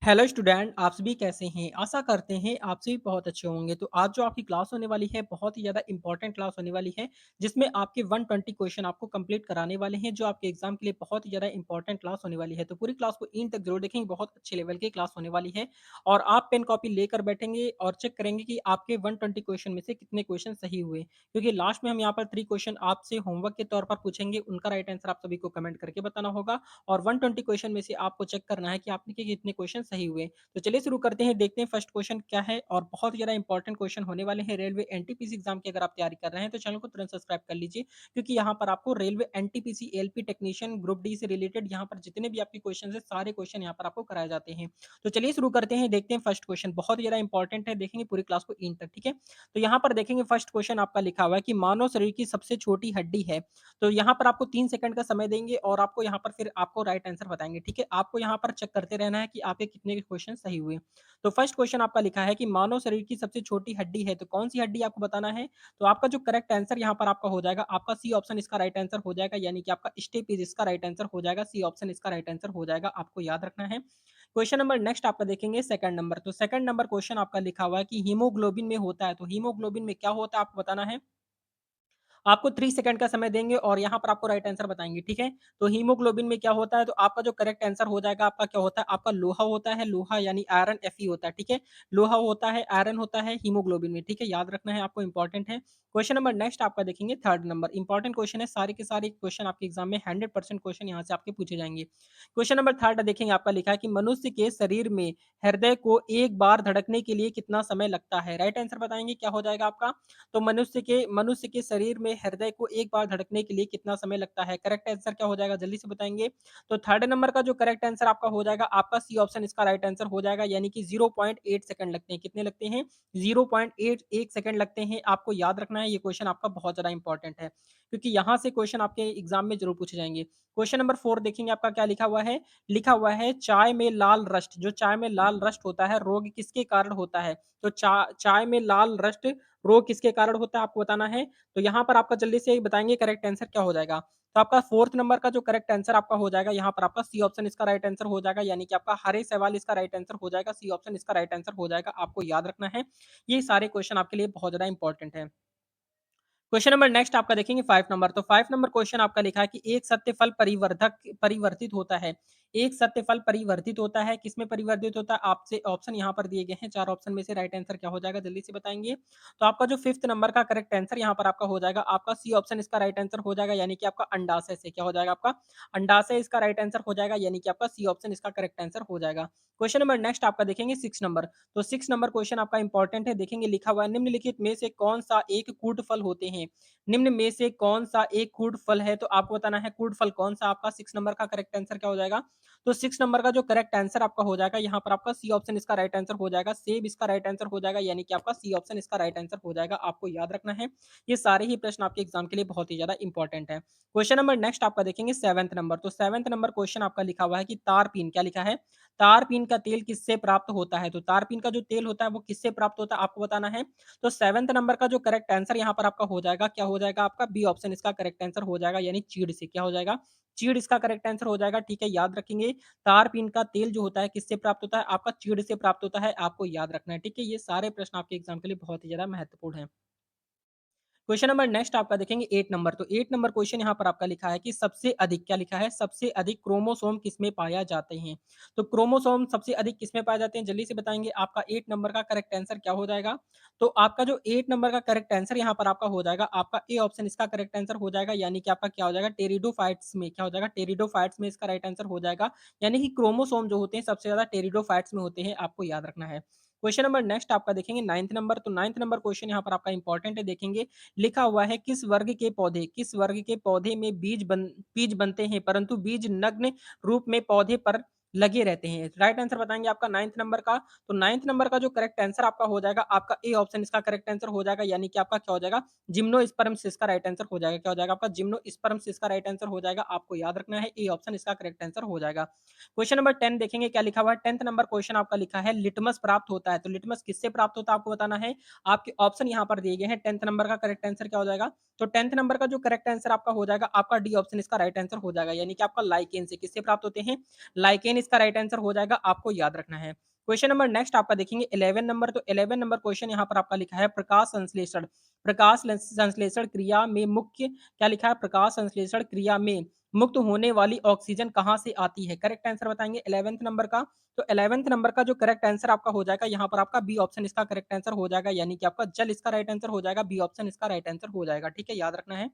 Hello student, आप सभी कैसे हैं? आशा करते हैं आप सभी बहुत अच्छे होंगे। तो आज जो आपकी क्लास होने वाली है, बहुत ही ज़्यादा इंपॉर्टेंट क्लास होने वाली है, जिसमें आपके 120 क्वेश्चन आपको कंप्लीट कराने वाले हैं, जो आपके एग्जाम के लिए बहुत ही ज़्यादा इंपॉर्टेंट क्लास होने वाली है। तो पूरी क्लास को एंड तक जरूर देखेंगे, बहुत अच्छे लेवल की क्लास होने वाली है। और आप पेन कॉपी लेकर बैठेंगे और चेक करेंगे कि आपके 120 क्वेश्चन में से कितने क्वेश्चन सही हुए, क्योंकि लास्ट में हम यहाँ पर 3 क्वेश्चन आपसे होमवर्क के तौर पर पूछेंगे। उनका राइट आंसर आप सभी को कमेंट करके बताना होगा और 120 क्वेश्चन में से आपको चेक करना है कि आपके कितने क्वेश्चन सही हुए। तो चलिए शुरू करते हैं, देखते हैं फर्स्ट क्वेश्चन क्या है। और बहुत ही ज़्यादा इंपॉर्टेंट क्वेश्चन होने वाले हैं रेलवे एनटीपीसी एग्जाम की। अगर आप तैयारी कर रहे हैं तो चैनल को तुरंत सब्सक्राइब कर लीजिए, क्योंकि यहाँ पर आपको railway NTPC LP technician group D से रिलेटेड यहाँ पर जितने भी आपके क्वेश्चन है, सारे क्वेश्चन यहाँ पर आपको कराए जाते हैं। तो चलिए शुरू करते हैं, देखते हैं फर्स्ट क्वेश्चन। बहुत ही ज़्यादा इंपॉर्टेंट है, देखेंगे पूरी क्लास को इन तक, ठीक है। तो यहाँ पर देखेंगे फर्स्ट क्वेश्चन आपका लिखा हुआ है कि मानव शरीर की सबसे छोटी हड्डी है। तो यहाँ पर आपको 3 सेकंड का समय देंगे और आपको यहाँ पर फिर आपको राइट आंसर बताएंगे, ठीक है। आपको यहाँ पर चेक करते रहना है कि आपके कितने क्वेश्चन सही हुए। तो फर्स्ट क्वेश्चन आपका लिखा है कि मानव शरीर की सबसे छोटी हड्डी है, तो कौन सी हड्डी आपको बताना है। तो आपका जो करेक्ट आंसर यहाँ पर आपका हो जाएगा, आपका सी ऑप्शन इसका राइट आंसर हो जाएगा, यानी कि आपका स्टेपीज इसका राइट आंसर हो जाएगा। सी ऑप्शन इसका राइट आंसर हो जाएगा, आपको याद रखना है। क्वेश्चन नंबर नेक्स्ट आपका देखेंगे सेकंड नंबर। तो सेकंड नंबर क्वेश्चन आपका लिखा हुआ है कि हीमोग्लोबिन में होता है, तो हीमोग्लोबिन में क्या होता है आपको बताना है। आपको 3 सेकंड का समय देंगे और यहाँ पर आपको राइट आंसर बताएँगे, ठीक है? तो हीमोग्लोबिन में क्या होता है, तो आपका जो करेक्ट आंसर हो जाएगा, आपका क्या होता है, आपका लोहा होता है, लोहा यानी आयरन Fe होता है, ठीक है? लोहा होता है, आयरन होता है हीमोग्लोबिन में, ठीक है? याद रखना है आपको, इंपॉर्टेंट है। क्वेश्चन नंबर नेक्स्ट आपका देखेंगे थर्ड नंबर, इंपॉर्टेंट क्वेश्चन है, सारे के सारे क्वेश्चन आपके एग्जाम में 100% क्वेश्चन यहाँ से आपके पूछे जाएँगे। क्वेश्चन नंबर थर्ड देखेंगे, आपका लिखा है कि मनुष्य के शरीर में हृदय को एक बार धड़कने के लिए कितना समय लगता है? राइट आंसर बताएँगे, क्या हो जाएगा आपका? तो मनुष्य के शरीर में हृदय को एक बार धड़कने के लिए कितना समय लगता है? करेक्ट आंसर क्या हो जाएगा, जल्दी से बताएँगे। तो थर्ड नंबर का जो करेक्ट आंसर आपका हो जाएगा, आपका सी ऑप्शन इसका राइट आंसर हो जाएगा, यानी कि 0.8 सेकंड लगते हैं। कितने लगते हैं? 0.81 सेकंड लगते हैं। आपको याद रखना है, ये क्वेश्चन आपका बहुत ज़्यादा इंपॉर्टेंट है, क्योंकि यहाँ से क्वेश्चन आपके एग्ज़ाम में ज़रूर पूछे जाएँगे। क्वेश्चन नंबर 4 देखेंगे, आपका क्या लिखा हुआ है चाय में लाल रस्ट, जो चाय में लाल रस्ट होता है, रोग किसके कारण होता है? तो चाय में लाल रस्ट रोग किसके कारण होता है, आपको बताना है। तो यहाँ पर आपका जल्दी से बताएँगे करेक्ट आंसर क्या हो जाएगा। तो आपका 4th नंबर का जो करेक्ट आंसर आपका हो जाएगा, यहाँ पर आपका सी ऑप्शन इसका राइट आंसर हो जाएगा, यानी कि आपका हरे सवाल इसका राइट आंसर हो जाएगा, सी ऑप्शन इसका राइट आंसर हो जाएगा, आपको याद रखना है। ये सारे क्वेश्चन आपके लिए बहुत ज़्यादा इंपॉर्टेंट है। क्वेश्चन नंबर नेक्स्ट आपका देखेंगे 5 नंबर। तो 5 नंबर क्वेश्चन आपका लिखा है कि एक सत्य फल परिवर्तित होता है। एक सत्य फल परिवर्तित होता है, किसमें परिवर्तित होता है? आपसे ऑप्शन यहाँ पर दिए गए हैं, 4 ऑप्शन में से राइट आंसर क्या हो जाएगा, जल्दी से बताएँगे। तो आपका जो 5th नंबर का करेक्ट आंसर यहाँ पर आपका हो जाएगा, आपका सी ऑप्शन इसका राइट आंसर हो जाएगा, यानी कि आपका अंडाशय से क्या हो जाएगा, आपका अंडाशय इसका राइट आंसर हो जाएगा, यानी कि आपका सी ऑप्शन इसका करेक्ट आंसर हो जाएगा। क्वेश्चन नंबर नेक्स्ट आपका देखेंगे 6 नंबर। तो 6 नंबर क्वेश्चन आपका इंपॉर्टेंट है, देखेंगे लिखा हुआ है निम्नलिखित में से कौन-सा एक कूट फल होते हैं? निम्न में से कौन-सा एक कूट फल है? तो आपको बताना है कूट फल कौन-सा, आपका 6 नंबर का करेक्ट आंसर क्या हो जाएगा? तो 6 नंबर का जो करेक्ट आंसर आपका हो जाएगा, यहाँ पर आपका सी ऑप्शन इसका राइट आंसर हो जाएगा, सेब इसका राइट आंसर हो जाएगा, यानी कि आपका सी ऑप्शन इसका राइट आंसर हो जाएगा, आपको याद रखना है। ये सारे ही प्रश्न आपके एग्जाम के लिए बहुत ही ज़्यादा इंपॉर्टेंट है। क्वेश्चन नंबर नेक्स्ट आपका देखेंगे 7th नंबर। तो 7th नंबर क्वेश्चन आपका लिखा हुआ है कि तारपीन, क्या लिखा है? तारपीन का तेल किससे प्राप्त होता है? तो तारपीन का जो तेल होता है वो किससे प्राप्त होता है, आपको बताना है। तो 7th नंबर का जो करेक्ट आंसर यहाँ पर आपका हो जाएगा, क्या हो जाएगा आपका? बी ऑप्शन इसका करेक्ट आंसर हो जाएगा, यानी चीड़ से, क्या हो जाएगा? चीड़ इसका करेक्ट आंसर हो जाएगा, ठीक है, याद रखेंगे। तारपीन का तेल जो होता है किससे प्राप्त होता है? आपका चीड़ से प्राप्त होता है, आपको याद रखना है, ठीक है। ये सारे प्रश्न आपके एग्जाम के लिए बहुत ही ज़्यादा महत्वपूर्ण हैं। क्वेश्चन नंबर नेक्स्ट आपका देखेंगे 8 नंबर। तो 8 नंबर क्वेश्चन यहाँ पर आपका लिखा है कि सबसे अधिक, क्या लिखा है? सबसे अधिक क्रोमोसोम किसमें पाया जाते हैं? तो क्रोमोसोम सबसे अधिक किसमें पाए जाते हैं, जल्दी से बताएँगे। आपका 8 नंबर का करेक्ट आंसर क्या हो जाएगा? तो आपका जो 8 नंबर का करेक्ट आंसर यहाँ पर आपका हो जाएगा, आपका ए ऑप्शन इसका करेक्ट आंसर हो जाएगा, यानी कि आपका क्या हो जाएगा? टेरिडोफाइट्स में, क्या हो जाएगा? टेरिडोफाइट्स में इसका राइट आंसर हो जाएगा, यानी कि क्रोमोसोम जो होते हैं सबसे ज़्यादा टेरिडोफाइट्स में होते हैं, आपको याद रखना है। क्वेश्चन नंबर नेक्स्ट आपका देखेंगे 9th नंबर। तो 9th नंबर क्वेश्चन यहाँ पर आपका इंपॉर्टेंट है, देखेंगे लिखा हुआ है किस वर्ग के पौधे में बीज बनते हैं, परंतु बीज नग्न रूप में पौधे पर लगे रहते हैं। राइट आंसर बताएँगे आपका 9th नंबर का। तो 9th नंबर का जो करेक्ट आंसर आपका हो जाएगा, आपका ए ऑप्शन इसका करेक्ट आंसर हो जाएगा, यानी कि आपका क्या हो जाएगा? जिम्नोस्पर्म्स इसका राइट आंसर हो जाएगा। क्या हो जाएगा? आपका जिम्नोस्पर्म्स इसका राइट आंसर हो जाएगा। आपको याद रखना है, ए ऑप्शन इसका करेक्ट आंसर हो जाएगा। क्वेश्चन नंबर 10 देखेंगे, क्या लिखा हुआ है? 10th नंबर क्वेश्चन आपका लिखा है लिटमस प्राप्त होता है। तो लिटमस किससे प्राप्त होता है, आपको बताना है। आपके ऑप्शन यहाँ पर दिए गए हैं, 10th नंबर का करेक्ट आंसर क्या हो जाएगा? तो 10th नंबर का जो करेक्ट आंसर आपका हो जाएगा, आपका डी ऑप्शन इसका राइट आंसर हो जाएगा, यानी कि आपका लाइकेन से, किससे प्राप्त होते हैं? लाइकेन इसका राइट आंसर हो जाएगा, आपको याद रखना है। क्वेश्चन नंबर नेक्स्ट आपका देखेंगे 11 नंबर, तो 11 नंबर क्वेश्चन यहाँ पर आपका लिखा है प्रकाश संश्लेषण। संश्लेषण क्रिया में मुख्य क्या लिखा है? प्रकाश संश्लेषण क्रिया में मुक्त होने वाली ऑक्सीजन कहाँ से आती है? करेक्ट आंसर बताएँगे 11th नंबर का। तो 11th नंबर का जो करेक्ट आंसर आपका हो जाएगा यहाँ पर आपका बी ऑप्शन इसका करेक्ट आंसर हो जाएगा, यानी कि आपका जल इसका राइट आंसर हो जाएगा, बी ऑप्शन इसका राइट आंसर हो जाएगा। ठीक है, याद रखना है।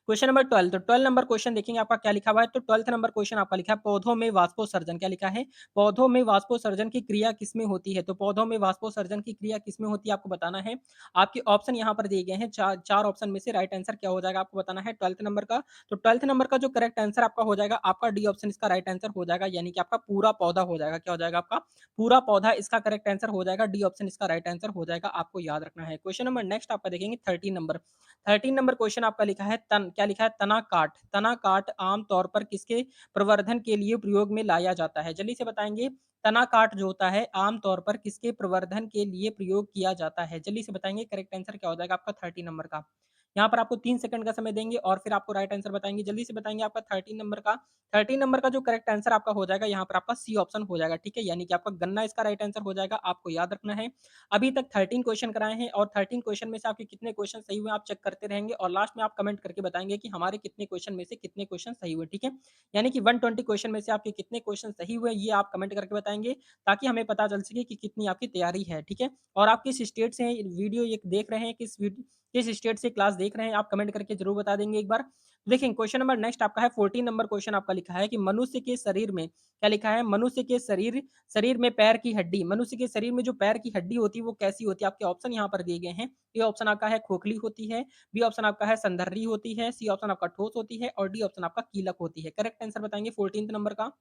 क्वेश्चन नंबर 12, तो 12 नंबर क्वेश्चन देखेंगे आपका क्या लिखा हुआ है, तो 12th नंबर क्वेश्चन आपका लिखा है पौधों में वाष्पोत्सर्जन। क्या लिखा है? पौधों में वाष्पोत्सर्जन की क्रिया किसमें होती है? तो पौधों में वाष्पोत्सर्जन की क्रिया किसमें होती है आपको बताना है। आपके ऑप्शन यहाँ पर दिए गए हैं, चार ऑप्शन में से राइट आंसर क्या हो जाएगा आपको बताना है 12th नंबर का। तो 12th नंबर का जो करेक्ट आंसर आपका हो जाएगा, आपका डी ऑप्शन इसका राइट आंसर हो जाएगा, यानी कि आपका पूरा पौधा हो जाएगा। क्या हो जाएगा आपका? पूरा पौधा इसका करेक्ट आंसर हो जाएगा, डी ऑप्शन इसका राइट आंसर हो जाएगा, आपको याद रखना है। क्वेश्चन नंबर नेक्स्ट आपका देखेंगे 13 नंबर। 13 नंबर क्वेश्चन आपका लिखा है तन, क्या लिखा है? तना काट। तना काट आम तौर पर किसके प्रवर्धन के लिए प्रयोग में लाया जाता है? जल्दी से बताएँगे। तना काट जो होता है आम तौर पर किसके प्रवर्धन के लिए प्रयोग किया जाता है? जल्दी से बताएँगे, करेक्ट आंसर क्या हो जाएगा आपका 13 नंबर का? यहाँ पर आपको 3 सेकंड का समय देंगे और फिर आपको राइट आंसर बताएँगे। जल्दी से बताएँगे आपका 13 नंबर का। 13 नंबर का जो करेक्ट आंसर आपका हो जाएगा यहाँ पर आपका सी ऑप्शन हो जाएगा, ठीक है? यानी कि आपका गन्ना इसका राइट आंसर हो जाएगा, आपको याद रखना है। अभी तक 13 क्वेश्चन कराए हैं और 13 क्वेश्चन में से आपके कितने क्वेश्चन सही हुए आप चेक करते रहेंगे और लास्ट में आप कमेंट करके बताएँगे कि हमारे कितने क्वेश्चन में से कितने क्वेश्चन सही हुए, ठीक है? यानी कि 120 क्वेश्चन में से आपके कितने क्वेश्चन सही हुए ये आप कमेंट करके बताएँगे, ताकि हमें पता चल सके कि कितनी आपकी तैयारी है, ठीक है? और आप किस स्टेट से वीडियो ये देख रहे हैं, किस स्टेट से क्लास देख रहे हैं, आप कमेंट करके ज़रूर बता देंगे एक बार। देखिए क्वेश्चन नंबर नेक्स्ट आपका है 14 नंबर क्वेश्चन आपका लिखा है कि मनुष्य के शरीर में क्या लिखा है? मनुष्य के शरीर शरीर में पैर की हड्डी, मनुष्य के शरीर में जो पैर की हड्डी होती है वो कैसी होती है? आपके ऑप्शन यहाँ पर दिए गए हैं। ए ऑप्शन आपका है खोखली होती है, बी ऑप्शन आपका है संधारी होती है, सी ऑप्शन आपका ठोस होती है और डी ऑप्शन आपका कीलक होती है। करेक्ट आंसर बताएँगे 14th नंबर का।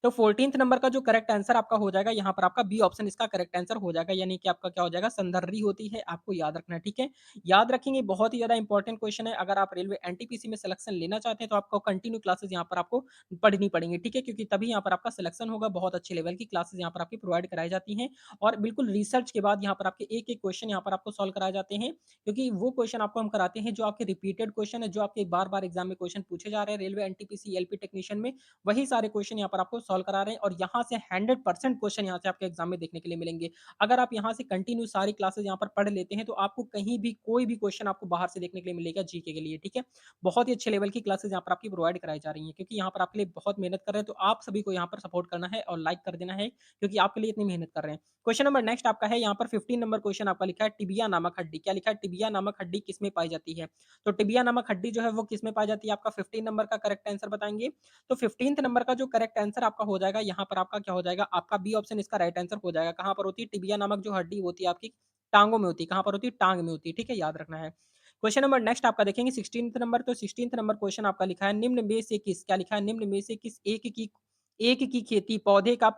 तो 14th नंबर का जो करेक्ट आंसर आपका हो जाएगा, यहाँ पर आपका बी ऑप्शन इसका करेक्ट आंसर हो जाएगा, यानी कि आपका क्या हो जाएगा? संदर्री होती है, आपको याद रखना है, ठीक है? याद रखेंगे, बहुत ही ज़्यादा इंपॉर्टेंट क्वेश्चन है। अगर आप रेलवे एनटीपीसी में सिलेक्शन लेना चाहते हैं, तो आपको कंटिन्यू क्लासेस यहाँ पर आपको पढ़नी पड़ेंगी, ठीक है? क्योंकि तभी यहाँ पर आपका सिलेक्शन होगा, बहुत अच्छे लेवल की क्लासेस यहाँ पर आपकी प्रोवाइड कराई जाती हैं और बिल्कुल रिसर्च के बाद यहाँ पर आपके एक-एक क्वेश्चन यहाँ पर आपको सॉल्व कराए जाते हैं, क्योंकि वो क्वेश्चन आपको हम कराते हैं, जो आपके रिपीटेड क्वेश्चन है, जो आपके बार-बार एग्ज़ाम में क्वेश्चन पूछे जा रहे हैं, रेलवे एनटीपीसी, एलपी टेक्नीशियन में, वही सारे क्वेश्चन यहाँ पर आपको सॉल्व करा रहे हैं और यहाँ से 100% क्वेश्चन यहाँ से आपके एग्जाम में देखने के लिए मिलेंगे। अगर आप यहाँ से कंटिन्यू सारी क्लासेस यहाँ पर पढ़ लेते हैं, तो आपको कहीं भी कोई भी क्वेश्चन आपको बाहर से देखने के लिए मिलेगा जीके के लिए, ठीक है? बहुत ही अच्छे लेवल की क्लासेस यहाँ पर आपकी प्रोवाइड कराई जा रही हैं, क्योंकि यहाँ पर आपके लिए बहुत मेहनत कर रहे हैं, तो आप सभी को यहाँ पर सपोर्ट करना है और लाइक कर देना है, क्योंकि आपके लिए इतनी मेहनत कर रहे हैं। क्वेश्चन नंबर नेक्स्ट आपका है यहाँ पर 15 नंबर क्वेश्चन आपका लिखा है टिबिया नामक हड्डी। क्या लिखा है? टिबिया नामक हड्डी किसमें पाई जाती है? तो टिबिया नामक हड्डी जो है वो किसमें पाई जाती है? आपका 15 नंबर का करेक्ट आंसर बताएँगे। तो 15th नंबर का जो करेक्ट आंसर आपका हो जाएगा, यहाँ पर आपका क्या हो जाएगा? आपका बी ऑप्शन इसका राइट आंसर हो जाएगा। कहाँ पर होती है? टिबिया नामक जो हड्डी होती है आपकी टाँगों में होती है। कहाँ पर होती है? टाँग में होती है, ठीक है? याद रखना है। क्वेश्चन नंबर नेक्स्ट आपका देखेंगे 16th नंबर, तो 16th नंबर क्वेश्चन आपका लिखा है निम्न में से किस, क्या लिखा है? निम्न में से किस एक की खेती पौधे का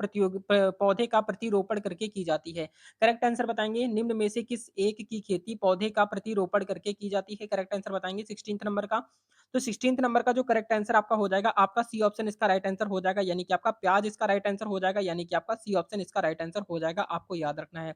प्रतिरोपण करके की जाती है? करेक्ट आंसर बताएँगे, निम्न में से किस एक की खेती पौधे का प्रतिरोपण करके की जाती है? करेक्ट आंसर बताएँगे 16th नंबर का। तो 16th नंबर का जो करेक्ट आंसर आपका हो जाएगा, आपका सी ऑप्शन इसका राइट आंसर हो जाएगा, यानी कि आपका प्याज इसका राइट आंसर हो जाएगा, यानी कि आपका सी ऑप्शन इसका राइट आंसर हो जाएगा, आपको याद रखना है।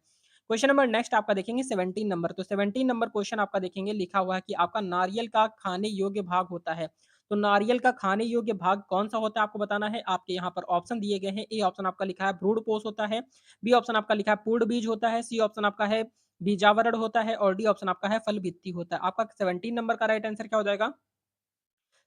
क्वेश्चन नंबर नेक्स्ट आपका देखेंगे 17 नंबर, तो 17 नंबर क्वेश्चन आपका देखेंगे लिखा हुआ है कि आपका नारियल का खाने योग्य भाग होता है। तो नारियल का खाने योग्य भाग कौन-सा होता है आपको बताना है। आपके यहाँ पर ऑप्शन दिए गए हैं। ए ऑप्शन आपका लिखा है भ्रूणपोष होता है, बी ऑप्शन आपका लिखा है पूर्ण बीज होता है, सी ऑप्शन आपका है बीजावरण होता है और डी ऑप्शन आपका है फल भित्ति होता है। आपका 17 नंबर का राइट आंसर क्या हो जाएगा?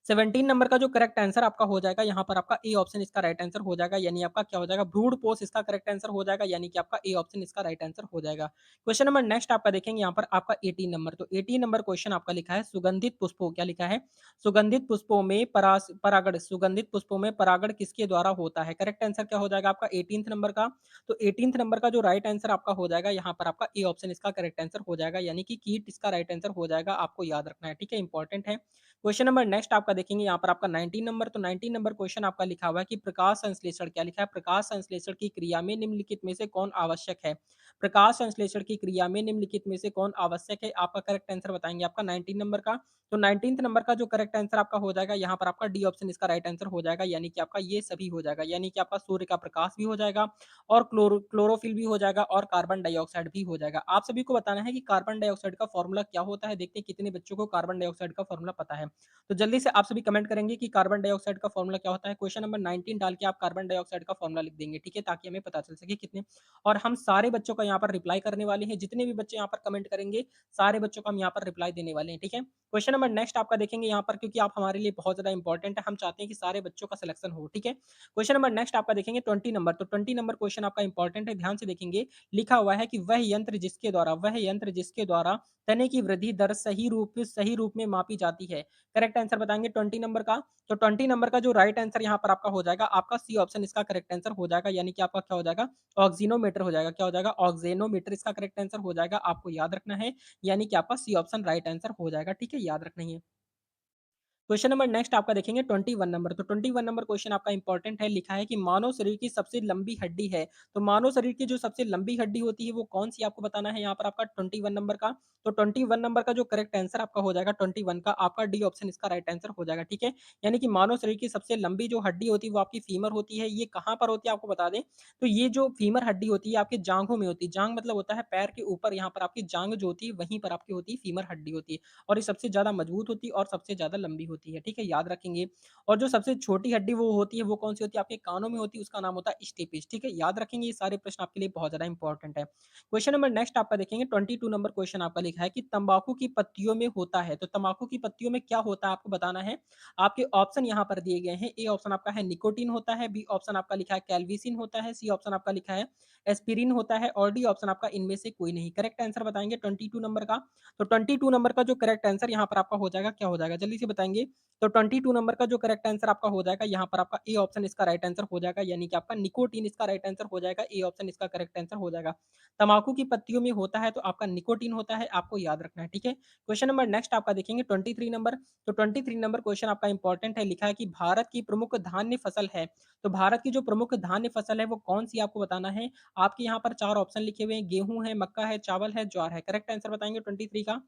17 नंबर का जो करेक्ट आंसर आपका हो जाएगा, यहाँ पर आपका ए ऑप्शन इसका राइट आंसर हो जाएगा, यानी आपका क्या हो जाएगा? भ्रूणपोष इसका करेक्ट आंसर हो जाएगा, यानी कि आपका ए ऑप्शन इसका राइट आंसर हो जाएगा। क्वेश्चन नंबर नेक्स्ट आपका देखेंगे यहाँ पर आपका 18 नंबर, तो 18 नंबर क्वेश्चन आपका लिखा है सुगंधित पुष्पों, क्या लिखा है? सुगंधित पुष्पों में परागण किसके द्वारा होता है? करेक्ट आंसर क्या हो जाएगा आपका 18th नंबर का? तो 18th नंबर का जो राइट आंसर आपका हो जाएगा, यहाँ पर आपका ए ऑप्शन इसका करेक्ट आंसर हो जाएगा, यानी कि कीट इसका राइट आंसर हो जाएगा, आपको याद रखना है, ठीक है? इंपॉर्टेंट है। क्वेश्चन नंबर नेक्स्ट आपका देखेंगे यहाँ पर आपका 19 नंबर, तो 19 नंबर क्वेश्चन आपका लिखा हुआ है कि प्रकाश संश्लेषण, क्या लिखा है? प्रकाश संश्लेषण की क्रिया में निम्नलिखित में से कौन आवश्यक है? प्रकाश संश्लेषण की क्रिया में निम्नलिखित में से कौन आवश्यक है? आपका करेक्ट आंसर बताएंगे आपका 19 नंबर का। तो 19th नंबर का जो करेक्ट आंसर आपका हो जाएगा, यहाँ पर आपका डी ऑप्शन इसका राइट आंसर हो जाएगा, यानी कि आपका ये सभी हो जाएगा, यानी कि आपका सूर्य का प्रकाश भी हो जाएगा और क्लोरोफिल भी हो जाएगा और कार्बन डाइऑक्साइड भी हो जाएगा। आप सभी को बताना है कि कार्बन डाइऑक्साइड का फॉर्मूला क्या होता है। देखते हैं कितने बच्चों को कार्बन डाइऑक्साइड का फॉर्मूला पता है। तो जल्दी से आप सभी कमेंट करेंगे कि कार्बन डाइऑक्साइड का फ़ॉर्मूला क्या होता है? क्वेश्चन नंबर 19 डाल के आप कार्बन डाइऑक्साइड का फ़ॉर्मूला लिख देंगे, ठीक है? ताकि हमें पता चल सके कितने और हम सारे बच्चों का यहाँ पर रिप्लाई करने वाले हैं, जितने भी बच्चे यहाँ पर कमेंट करेंगे, सारे बच्चों को हम यहाँ पर रिप्लाई देने वाले हैं, ठीक है? क्वेश्चन नंबर नेक्स्ट आपका देखेंगे यहाँ पर क्योंकि आप हमारे लिए बहुत ज़्यादा इंपॉर्टेंट है, हम चाहते हैं कि सारे बच्चों का सिलेक्शन हो, ठीक है? क्वेश्चन नंबर नेक्स्ट आपका देखेंगे 20 नंबर, तो 20 नंबर क्वेश्चन आपका इंपॉर्टेंट है, ध्यान से देखेंगे। लिखा हुआ है कि वह यंत्र जिसके द्वारा तने की वृद्धि दर सही रूप में मापी जाती है। करेक्ट आंसर बताएँगे 20 नंबर का। तो 20 नंबर का जो राइट आंसर यहाँ पर आपका हो जाएगा, आपका सी ऑप्शन इसका करेक्ट आंसर हो जाएगा, यानी कि आपका क्या हो जाएगा? ऑक्सीनोमीटर हो जाएगा। क्या हो जाएगा? ऑक्सेनोमीटर इसका करेक्ट आंसर हो जाएगा, आपको याद रखना है, यानी कि आपका सी ऑप्शन राइट आंसर हो जाएगा, ठीक है? याद रखना है। क्वेश्चन नंबर नेक्स्ट आपका देखेंगे 21 नंबर, तो 21 नंबर क्वेश्चन आपका इंपॉर्टेंट है, लिखा है कि मानव शरीर की सबसे लंबी हड्डी है, तो मानव शरीर की जो सबसे लंबी हड्डी होती है वो कौन-सी आपको बताना है यहाँ पर आपका 21 नंबर का। तो 21 नंबर का जो करेक्ट आंसर आपका हो जाएगा 21 का आपका डी ऑप्शन इसका राइट आंसर हो जाएगा, ठीक है? यानी कि मानव शरीर की सबसे लंबी जो हड्डी होती है वो आपकी फीमर होती है, ये कहाँ पर होती है आपको बता दें, तो ये जो फीमर हड्डी होती है आपकी जाँघों में होती है, जाँघ मतलब होता है पैर के ऊपर यहाँ पर आपकी जाँघ जो होती है वहीं पर आपकी होती है फीमर हड्डी होती है। और ये सबसे ज़्यादा मजबूत होती है और सबसे ज़्यादा लंबी होती है, ठीक है? याद रखेंगे और जो सबसे छोटी हड्डी वो होती है, वो कौन-सी होती है? आपके कानों में होती है, उसका नाम होता है स्टेपिस, ठीक है? याद रखेंगे, ये सारे प्रश्न आपके लिए बहुत ज़्यादा इंपॉर्टेंट है। क्वेश्चन नंबर नेक्स्ट आपका देखेंगे 22 नंबर क्वेश्चन आपका लिखा है कि तंबाकू की पत्तियों में होता है, तो तंबाकू की पत्तियों में क्या होता है आपको बताना है। आपके ऑप्शन यहाँ पर दिए गए हैं, ए ऑप्शन आपका है निकोटीन होता है, बी ऑप्शन आपका लिखा है कैल्विसिन होता है, सी ऑप्शन आपका लिखा है एस्पिरिन होता है और डी ऑप्शन आपका इनमें से कोई नहीं। करेक्ट आंसर बताएँगे 22 नंबर का। तो 22 नंबर का जो करेक्ट आंसर यहाँ पर आपका हो जाएगा, क्या हो जाएगा? जल्दी से बताएँगे। तो 22 नंबर का जो करेक्ट आंसर आपका हो जाएगा, यहाँ पर आपका ए ऑप्शन इसका राइट आंसर हो जाएगा, यानी कि आपका निकोटीन इसका राइट आंसर हो जाएगा, ए ऑप्शन इसका करेक्ट आंसर हो जाएगा। तम्बाकू की पत्तियों में होता है, तो आपका निकोटीन होता है, आपको याद रखना है, ठीक है? क्वेश्चन नंबर नेक्स्ट आपका देखेंगे 23 नंबर, तो 23 नंबर क्वेश्चन आपका इंपॉर्टेंट है, लिखा है कि भारत की प्रमुख धान्य फसल है, तो भारत की जो प्रमुख धान्य फसल है, वो कौन-सी आपको बताना है। आपके यहाँ पर 4 ऑप्शन लिखे हुए हैं, गेहूँ है, मक्का है, चावल है, ज्वार है। करेक्ट आंसर बताएँगे 23 का?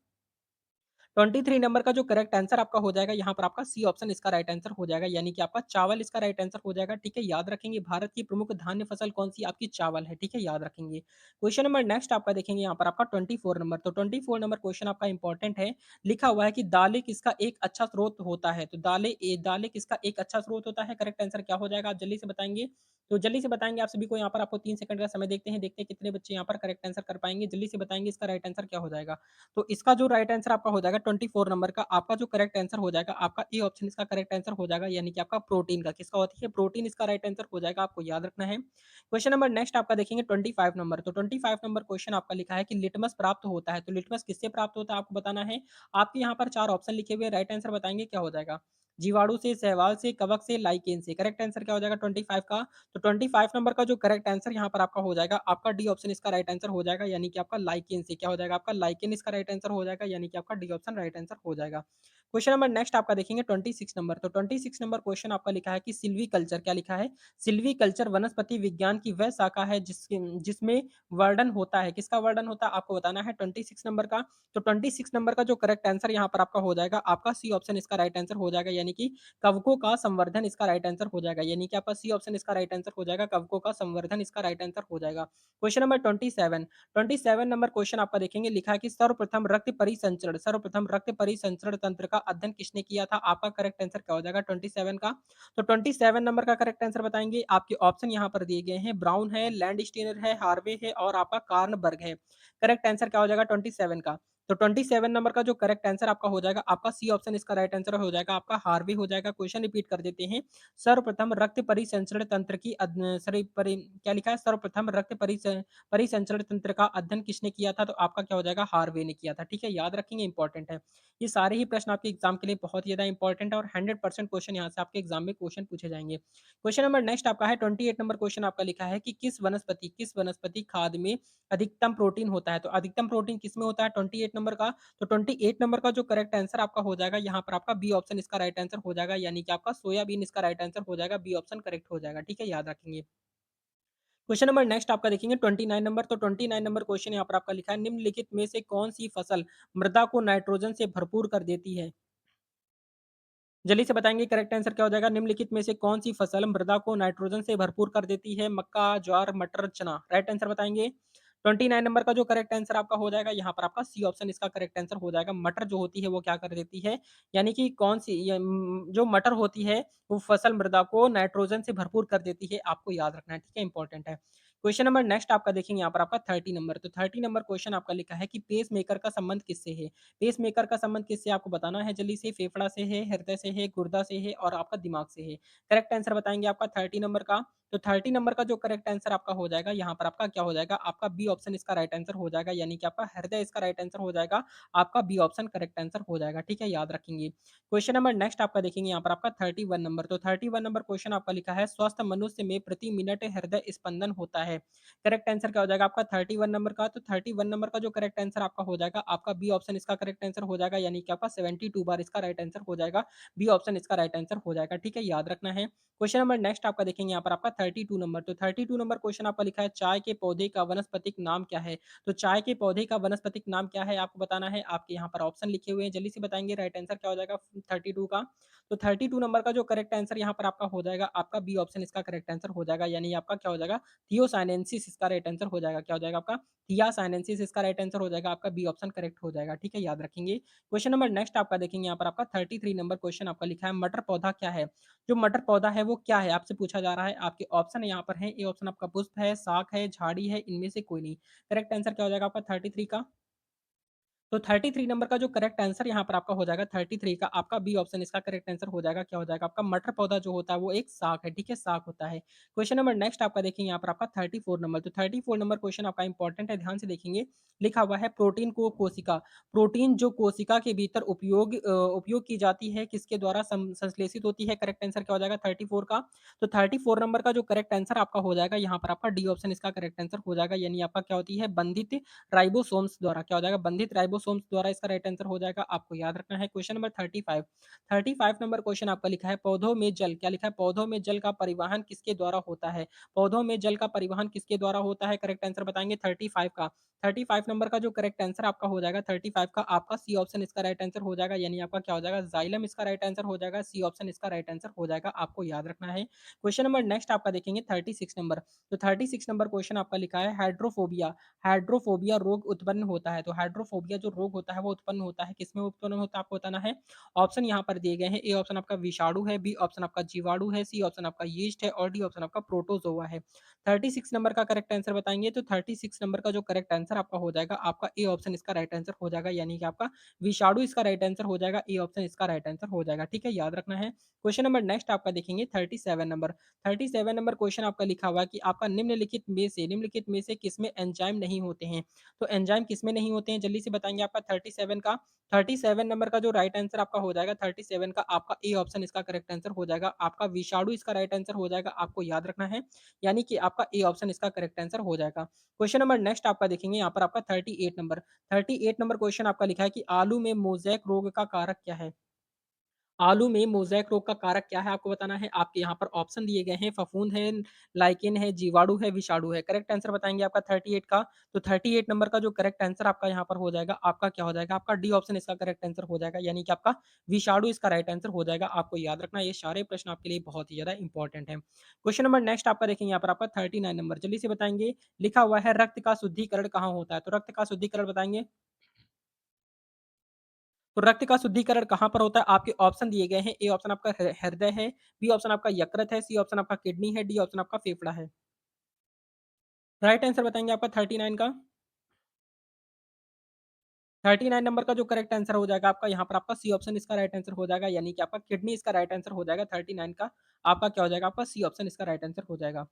23 नंबर का जो करेक्ट आंसर आपका हो जाएगा, यहाँ पर आपका सी ऑप्शन इसका राइट आंसर हो जाएगा, यानी कि आपका चावल इसका राइट आंसर हो जाएगा, ठीक है? याद रखेंगे भारत की प्रमुख धान्य फसल कौन-सी आपकी चावल है, ठीक है? याद रखेंगे। क्वेश्चन नंबर नेक्स्ट आपका देखेंगे यहाँ पर आपका 24 नंबर, तो 24 नंबर क्वेश्चन आपका इंपॉर्टेंट है, लिखा हुआ है कि दालें किसका एक अच्छा स्रोत होता है, तो दालें किसका एक अच्छा स्रोत होता है, करेक्ट आंसर क्या हो जाएगा? आप जल्दी से बताएँगे। तो जल्दी से बताएँगे आप सभी को यहाँ पर आपको 3 सेकंड का समय देखते हैं कितने बच्चे यहाँ पर करेक्ट आंसर कर पाएँगे, जल्दी से बताएँगे इसका राइट आंसर क्या हो जाएगा? तो इसका जो राइट आंसर आपका हो जाएगा 24 नंबर का, आपका जो करेक्ट आंसर हो जाएगा, आपका ए ऑप्शन इसका करेक्ट आंसर हो जाएगा, यानी कि आपका प्रोटीन का। किसका होती है? प्रोटीन इसका राइट आंसर हो जाएगा, आपको याद रखना है। क्वेश्चन नंबर नेक्स्ट आपका देखेंगे 25 नंबर, तो 25 नंबर क्वेश्चन आपका लिखा है कि लिटमस प्राप्त होता है, तो लिटमस किससे प्राप्त होता है आपको बताना है। आपके यहाँ पर 4 ऑप्शन लिखे हुए हैं, राइट आंसर बताएँगे क्या हो जाएगा? जीवाणु से, शैवाल से, कवक से, लाइकेन से। करेक्ट आंसर क्या हो जाएगा 25 का? तो 25 नंबर का जो करेक्ट आंसर यहाँ पर आपका हो जाएगा, आपका डी ऑप्शन इसका राइट आंसर हो जाएगा, यानी कि आपका लाइकेन से। क्या हो जाएगा? आपका लाइकेन इसका राइट आंसर हो जाएगा, यानी कि आपका डी ऑप्शन राइट आंसर हो जाएगा। क्वेश्चन नंबर नेक्स्ट आपका देखेंगे 26 नंबर, तो 26 नंबर क्वेश्चन आपका लिखा है कि सिल्वीकल्चर क्या लिखा है? सिल्वीकल्चर वनस्पति विज्ञान की वह शाखा है जिसमें वर्णन होता है। किसका वर्णन होता है आपको बताना है 26 नंबर का। तो 26 नंबर का जो करेक्ट आंसर यहाँ पर आपका हो जाएगा, आपका सी ऑप्शन इसका राइट आंसर हो जाएगा, यानी कि कवकों का संवर्धन इसका राइट आंसर हो जाएगा, यानी कि आपका सी ऑप्शन इसका राइट आंसर हो जाएगा, कवकों का संवर्धन इसका राइट आंसर हो जाएगा। क्वेश्चन नंबर 27 नंबर क्वेश्चन आपका देखेंगे, लिखा है कि सर्वप्रथम रक्त परिसंचरण तंत्र का अध्ययन किसने किया था? आपका करेक्ट आंसर क्या हो जाएगा 27 का? तो 27 नंबर का करेक्ट आंसर बताएँगे, आपके ऑप्शन यहाँ पर दिए गए हैं, ब्राउन है, लैंडस्टीनर है, हार्वे है और आपका कार्नबर्ग है। करेक्ट आंसर क्या हो जाएगा 27 का? तो 27 नंबर का जो करेक्ट आंसर आपका हो जाएगा, आपका सी ऑप्शन इसका राइट आंसर हो जाएगा, आपका हार्वे हो जाएगा। क्वेश्चन रिपीट कर देते हैं। सर्वप्रथम रक्त परिसंचरण तंत्र की क्या लिखा है? सर्वप्रथम रक्त परिसंचरण तंत्र का अध्ययन किसने किया था? तो आपका क्या हो जाएगा? हार्वे ने किया था, ठीक है? याद रखेंगे, इंपॉर्टेंट है। ये सारे ही प्रश्न आपके एग्जाम के लिए बहुत ही ज़्यादा इंपॉर्टेंट है और 100% क्वेश्चन यहाँ से आपके एग्जाम में क्वेश्चन पूछे जाएँगे। क्वेश्चन नंबर नेक्स्ट आपका है 28 नंबर क्वेश्चन आपका लिखा है कि किस वनस्पति खाद में अधिकतम प्रोटीन होता है? तो अधिकतम प्रोटीन किसमें होता है 28 नंबर का? तो 28 नंबर का जो करेक्ट आंसर आपका हो जाएगा, यहाँ पर आपका बी ऑप्शन इसका राइट आंसर हो जाएगा, यानी कि आपका सोयाबीन इसका राइट आंसर हो जाएगा, बी ऑप्शन करेक्ट हो जाएगा, ठीक है? याद रखेंगे। क्वेश्चन नंबर नेक्स्ट आपका देखेंगे 29 नंबर, तो 29 नंबर क्वेश्चन यहाँ पर आपका लिखा है, निम्नलिखित में से कौन-सी फसल मृदा को नाइट्रोजन से भरपूर कर देती है? जल्दी से बताएँगे करेक्ट आंसर क्या हो जाएगा? निम्नलिखित में से कौन-सी फसल मृदा को नाइट्रोजन से भरपूर कर देती है? मक्का, ज्वार, मटर, चना। राइट आंसर बताएँगे। 29 नंबर का जो करेक्ट आंसर आपका हो जाएगा, यहाँ पर आपका सी ऑप्शन इसका करेक्ट आंसर हो जाएगा। मटर जो होती है वो क्या कर देती है, यानी कि कौन-सी जो मटर होती है वो फसल मृदा को नाइट्रोजन से भरपूर कर देती है, आपको याद रखना है, ठीक है? इंपॉर्टेंट है। क्वेश्चन नंबर नेक्स्ट आपका देखेंगे यहाँ पर आपका 30 नंबर, तो 30 नंबर क्वेश्चन आपका लिखा है कि पेसमेकर का संबंध किससे है? पेसमेकर का संबंध किससे आपको बताना है जल्दी से, फेफड़ा से है, हृदय से है, गुर्दा से है और आपका दिमाग से है। करेक्ट आंसर बताएँगे आपका 30 नंबर का, तो 30 नंबर का जो करेक्ट आंसर आपका हो जाएगा, यहाँ पर आपका क्या हो जाएगा, आपका बी ऑप्शन इसका राइट आंसर हो जाएगा, यानी कि आपका हृदय इसका राइट आंसर हो जाएगा, आपका बी ऑप्शन करेक्ट आंसर हो जाएगा, ठीक है? याद रखेंगे। क्वेश्चन नंबर नेक्स्ट आपका देखेंगे यहाँ पर आपका 31 नंबर, तो 31 नंबर क्वेश्चन आपका लिखा है, स्वस्थ मनुष्य में प्रति मिनट हृदय स्पंदन होता है। करेक्ट आंसर क्या हो जाएगा आपका 31 नंबर का, तो 31 नंबर का जो करेक्ट आंसर आपका हो जाएगा, आपका बी ऑप्शन इसका करेक्ट आंसर हो जाएगा, यानी कि आपका 72 बार इसका राइट आंसर हो जाएगा, बी ऑप्शन इसका राइट आंसर हो जाएगा, ठीक है? याद रखना है। क्वेश्चन नंबर नेक्स्ट आपका देखेंगे यहाँ पर आपका 32 नंबर, तो 32 नंबर क्वेश्चन आपका लिखा है, चाय के पौधे का वानस्पतिक नाम क्या है? तो चाय के पौधे का वानस्पतिक नाम क्या है आपको बताना है, आपके यहाँ पर ऑप्शन लिखे हुए हैं, जल्दी से बताएँगे राइट आंसर क्या हो जाएगा 32 का? तो 32 नंबर का जो करेक्ट आंसर यहाँ पर आपका हो जाएगा, आपका बी ऑप्शन इसका करेक्ट आंसर हो जाएगा, यानी आपका क्या हो जाएगा, थियोसाइनेंसिस इसका राइट आंसर हो जाएगा, क्या हो जाएगा आपका? थियासाइनेंसिस इसका राइट आंसर हो जाएगा, आपका बी ऑप्शन करेक्ट हो जाएगा, ठीक है? याद रखेंगे। क्वेश्चन नंबर नेक्स्ट आपका देखेंगे यहाँ पर आपका 33 नंबर क्वेश्चन आपका लिखा है, मटर पौधा क्या है? जो मटर पौधा है वो क्या है? आपसे पूछा जा रहा है। आपके ऑप्शन यहाँ पर हैं, ए ऑप्शन आपका पुष्प है, शाक है, झाड़ी है, इनमें से कोई नहीं। करेक्ट आंसर क्या हो जाएगा आपका 33 का? तो 33 नंबर का जो करेक्ट आंसर यहाँ पर आपका हो जाएगा 33 का, आपका बी ऑप्शन इसका करेक्ट आंसर हो जाएगा, क्या हो जाएगा आपका, मटर पौधा जो होता है वो एक शाक है, ठीक है? शाक होता है। क्वेश्चन नंबर नेक्स्ट आपका देखेंगे यहाँ पर आपका 34 नंबर, तो 34 नंबर क्वेश्चन आपका इंपॉर्टेंट है, ध्यान से देखेंगे। लिखा हुआ है, प्रोटीन को कोशिका, प्रोटीन जो कोशिका के भीतर उपयोग की जाती है, किसके द्वारा संश्लेषित होती है? करेक्ट आंसर क्या हो जाएगा 34 का? तो 34 नंबर का जो करेक्ट आंसर आपका हो जाएगा, यहाँ पर आपका डी ऑप्शन इसका करेक्ट आंसर हो जाएगा, यानी आपका क्या होती है, बंधित राइबोसोम्स द्वारा, क्या हो जाएगा, बंधित राइबोसोम्स द्वारा इसका राइट आंसर हो जाएगा, आपको याद रखना है। क्वेश्चन नंबर 35, 35 नंबर क्वेश्चन आपका लिखा है, पौधों में जल, क्या लिखा है, पौधों में जल का परिवहन किसके द्वारा होता है? पौधों में जल का परिवहन किसके द्वारा होता है? करेक्ट आंसर बताएंगे 35 का। 35 नंबर का जो करेक्ट आंसर आपका हो जाएगा 35 का, आपका सी ऑप्शन इसका राइट आंसर हो जाएगा, यानी आपका क्या हो जाएगा, जाइलम इसका राइट आंसर हो जाएगा, सी ऑप्शन इसका राइट आंसर हो जाएगा, आपको याद रखना है। क्वेश्चन नंबर नेक्स्ट आपका देखेंगे 36 नंबर, तो 36 नंबर क्वेश्चन आपका लिखा है, हाइड्रोफोबिया, हाइड्रोफोबिया रोग उत्पन्न होता है, तो हाइड्रोफोबिया जो रोग होता है वो उत्पन्न होता है, किसमें उत्पन्न होता है आपको बताना है। ऑप्शन यहाँ पर दिए गए हैं, ए ऑप्शन आपका विषाणु है, बी ऑप्शन आपका जीवाणु है, सी ऑप्शन आपका यीस्ट है और डी ऑप्शन आपका प्रोटोजोआ है। 36 नंबर का करेक्ट आंसर बताएंगे, तो 36 नंबर का जो करेक्ट आंसर आपका हो जाएगा, आपका ए ऑप्शन इसका राइट आंसर हो जाएगा, यानी कि आपका विषाणु इसका राइट आंसर हो जाएगा, ए ऑप्शन इसका राइट आंसर हो जाएगा, ठीक है? याद रखना है। क्वेश्चन नंबर नेक्स्ट आपका देखेंगे 37 नंबर, 37 नंबर क्वेश्चन आपका लिखा हुआ है कि आपका निम्नलिखित में से किसमें एंजाइम नहीं होते हैं? तो एंजाइम किसमें नहीं होते हैं? जल्दी से बताएँगे आपका 37 का। 37 नंबर का जो राइट आंसर आपका हो जाएगा 37 का, आपका ए ऑप्शन इसका करेक्ट आंसर हो जाएगा। आपका विषाणु इसका राइट आंसर हो जाएगा, आपको याद रखना है। यानी कि आपका ए ऑप्शन इसका करेक्ट आंसर हो जाएगा। क्वेश्चन नंबर नेक्स्ट आपका देखेंगे यहाँ पर आपका 38 नंबर। 38 नंबर क्वेश्चन आपका लिखा है कि आलू में मोज़ेक रोग का कारक क्या है? आलू में मोज़ेक रोग का कारक क्या है आपको बताना है। आपके यहाँ पर ऑप्शन दिए गए हैं, फफूंद है, लाइकेन है, जीवाणु है, विषाणु है। करेक्ट आंसर बताएँगे आपका 38 का। तो 38 नंबर का जो करेक्ट आंसर आपका यहाँ पर हो जाएगा, आपका क्या हो जाएगा? आपका डी ऑप्शन इसका करेक्ट आंसर हो जाएगा, यानी कि आपका विषाणु इसका राइट आंसर हो जाएगा। आपको याद रखना ये सारे प्रश्न आपके लिए बहुत ही ज़्यादा इंपॉर्टेंट हैं। क्वेश्चन नंबर नेक्स्ट आपका देखेंगे यहाँ पर आपका 39 नंबर, जल्दी से बताएँगे। लिखा हुआ है, रक्त का शुद्धिकरण कहाँ होता है? तो रक्त का शुद्धिकरण बताएँगे। तो रक्त का शुद्धिकरण कहाँ पर होता है? आपके ऑप्शन दिए गए हैं। ए ऑप्शन आपका हृदय है, बी ऑप्शन आपका यकृत है, सी ऑप्शन आपका किडनी है, डी ऑप्शन आपका फेफड़ा है। राइट आंसर बताएँगे आपका 39 का। 39 नंबर का जो करेक्ट आंसर हो जाएगा आपका, यहाँ पर आपका सी ऑप्शन इसका राइट आंसर हो जाएगा, यानी कि आपका किडनी इसका राइट आंसर हो जाएगा 39 का। आपका क्या हो जाएगा? आपका सी ऑप्शन इसका राइट आंसर हो जाएगा।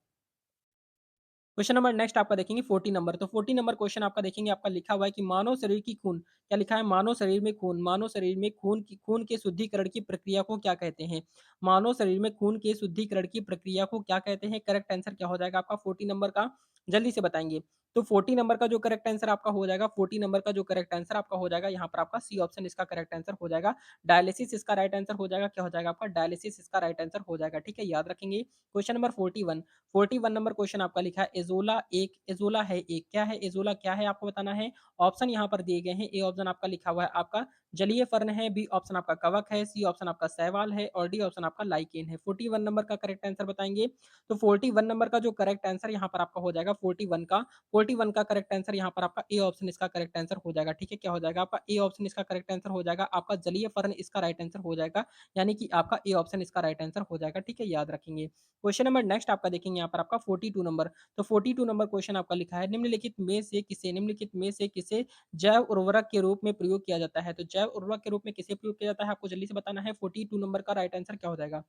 क्वेश्चन नंबर नेक्स्ट आपका देखेंगे 40 नंबर, तो 40 नंबर क्वेश्चन आपका देखेंगे, आपका लिखा हुआ है कि मानव शरीर की खून, क्या लिखा है, मानव शरीर में खून के शुद्धिकरण की प्रक्रिया को क्या कहते हैं? मानव शरीर में खून के शुद्धिकरण की प्रक्रिया को क्या कहते हैं? करेक्ट आंसर क्या हो जाएगा आपका 40 नंबर का? जल्दी से बताएंगे। तो 40 नंबर का जो करेक्ट आंसर आपका हो जाएगा, 40 नंबर का जो करेक्ट आंसर आपका हो जाएगा, यहाँ पर आपका सी ऑप्शन इसका करेक्ट आंसर हो जाएगा। डायलिसिस इसका राइट आंसर हो जाएगा, क्या हो जाएगा आपका, डायलिसिस इसका राइट आंसर हो जाएगा, ठीक है? याद रखेंगे। क्वेश्चन नंबर 41, 41 नंबर क्वेश्चन आपका लिखा है, एज़ोला है एक, क्या है एज़ोला, क्या है आपको बताना है। ऑप्शन यहाँ पर दिए गए हैं, ए ऑप्शन आपका लिखा हुआ है आपका जलीय फर्ण है, बी ऑप्शन आपका कवक है, सी ऑप्शन आपका शैवाल है और डी ऑप्शन आपका लाइकेन है। 41 नंबर का करेक्ट आंसर बताएँगे। तो 41 नंबर का जो करेक्ट आंसर यहाँ पर आपका हो जाएगा 41 का, 41 का करेक्ट आंसर यहाँ पर आपका ए ऑप्शन इसका करेक्ट आंसर हो जाएगा, ठीक है? क्या हो जाएगा आपका ए ऑप्शन इसका करेक्ट आंसर हो जाएगा, आपका जलीय फर्ण इसका राइट आंसर हो जाएगा, यानी कि आपका ए ऑप्शन इसका राइट आंसर हो जाएगा, ठीक है? याद रखेंगे। क्वेश्चन नंबर नेक्स्ट आपका देखेंगे यहाँ पर आपका 42 नंबर, तो 42 नंबर क्वेश्चन आपका लिखा है निम्नलिखित में से किसे जैव उर्वरक के रूप में प्रयोग किया जाता है? तो जैव उर्वरक के रूप में किसे प्रयोग किया जाता है? आपको जल्दी से बताना है। 42 नंबर का राइट आंसर क्या हो जाएगा?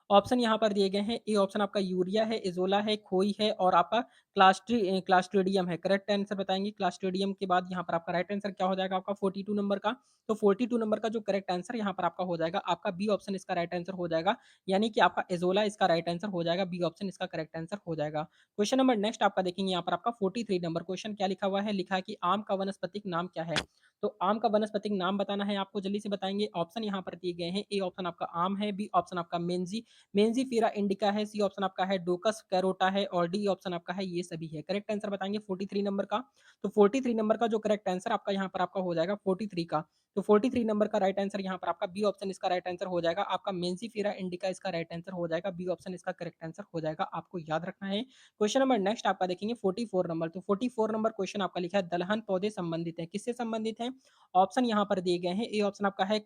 ऑप्शन यहाँ पर दिए गए हैं। ए ऑप्शन आपका यूरिया है, इज़ोला है, खोई है और आपका क्लास्ट्रिडियम है। करेक्ट आंसर बताएँगे क्लास्ट्रिडियम के बाद यहाँ पर आपका राइट आंसर क्या हो जाएगा आपका 42 नंबर का? तो 42 नंबर का जो करेक्ट आंसर यहाँ पर आपका हो जाएगा, आपका बी ऑप्शन इसका राइट आंसर हो जाएगा। यानी कि आपका इज़ोला इसका राइट आंसर हो जाएगा, बी ऑप्शन इसका करेक्ट आंसर हो जाएगा। क्वेश्चन नंबर नेक्स्ट आपका देखेंगे यहाँ पर आपका 43 नंबर क्वेश्चन क्या लिखा हुआ है? लिखा है कि आम का वानस्पतिक नाम क्या है? तो आम का वानस्पतिक नाम बताना है आपको, जल्दी से बताएँगे। ऑप्शन यहाँ पर दिए गए हैं। ए ऑप्शन आपका आम है, बी ऑप्शन आपका मेंजीफेरा इंडिका है, सी ऑप्शन आपका है डोकस कैरोटा है और डी ऑप्शन आपका है ये सभी है। करेक्ट आंसर बताएँगे 43 नंबर का। तो 43 नंबर का जो करेक्ट आंसर आपका यहाँ पर आपका हो जाएगा 43 का। तो 43 नंबर का राइट आंसर यहाँ पर आपका बी ऑप्शन इसका राइट आंसर हो जाएगा। आपका मेंजीफेरा इंडिका इसका राइट आंसर हो जाएगा। बी ऑप्शन इसका करेक्ट आंसर हो जाएगा। आपको याद रखना है। क्वेश्चन नंबर नेक्स्ट आपका देखेंगे 44 नंबर। तो 44 नंबर क्वेश्चन आपका लिखा है दलहन पौधे संबंधित है। किससे संबंधित है? ऑप्शन यहाँ पर दिए गए हैं। ए ऑप्शन आपका है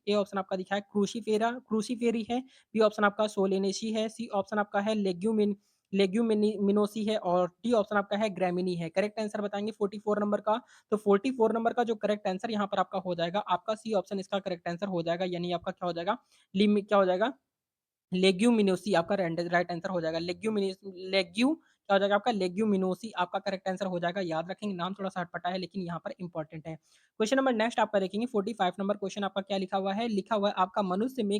ए ऑप्शन आपका दिखा है क्रूसीफेरी है। बी ऑप्शन आपका सोलेनेसी है, सी ऑप्शन आपका है लेग्यूमिनोसी है और डी ऑप्शन आपका है ग्रैमिनी है। करेक्ट आंसर बताएँगे 44 नंबर का। तो 44 नंबर का जो करेक्ट आंसर यहाँ पर आपका हो जाएगा, आपका सी ऑप्शन इसका करेक्ट आंसर हो जाएगा, यानी आपका क्या हो जाएगा? लिमि क्या हो जाएगा? लेग्यूमिनोसी आपका राइट आंसर हो जाएगा। लेग्यू क्या हो जाएगा आपका? लेग्यूमिनोसी आपका करेक्ट आंसर हो जाएगा। याद रखेंगे, नाम थोड़ा-सा अटपटा है लेकिन यहाँ पर इम्पोर्टेंट है। क्वेश्चन नंबर नेक्स्ट आपका देखेंगे 45 नंबर क्वेश्चन आपका क्या लिखा हुआ है? लिखा हुआ है आपका मनुष्य में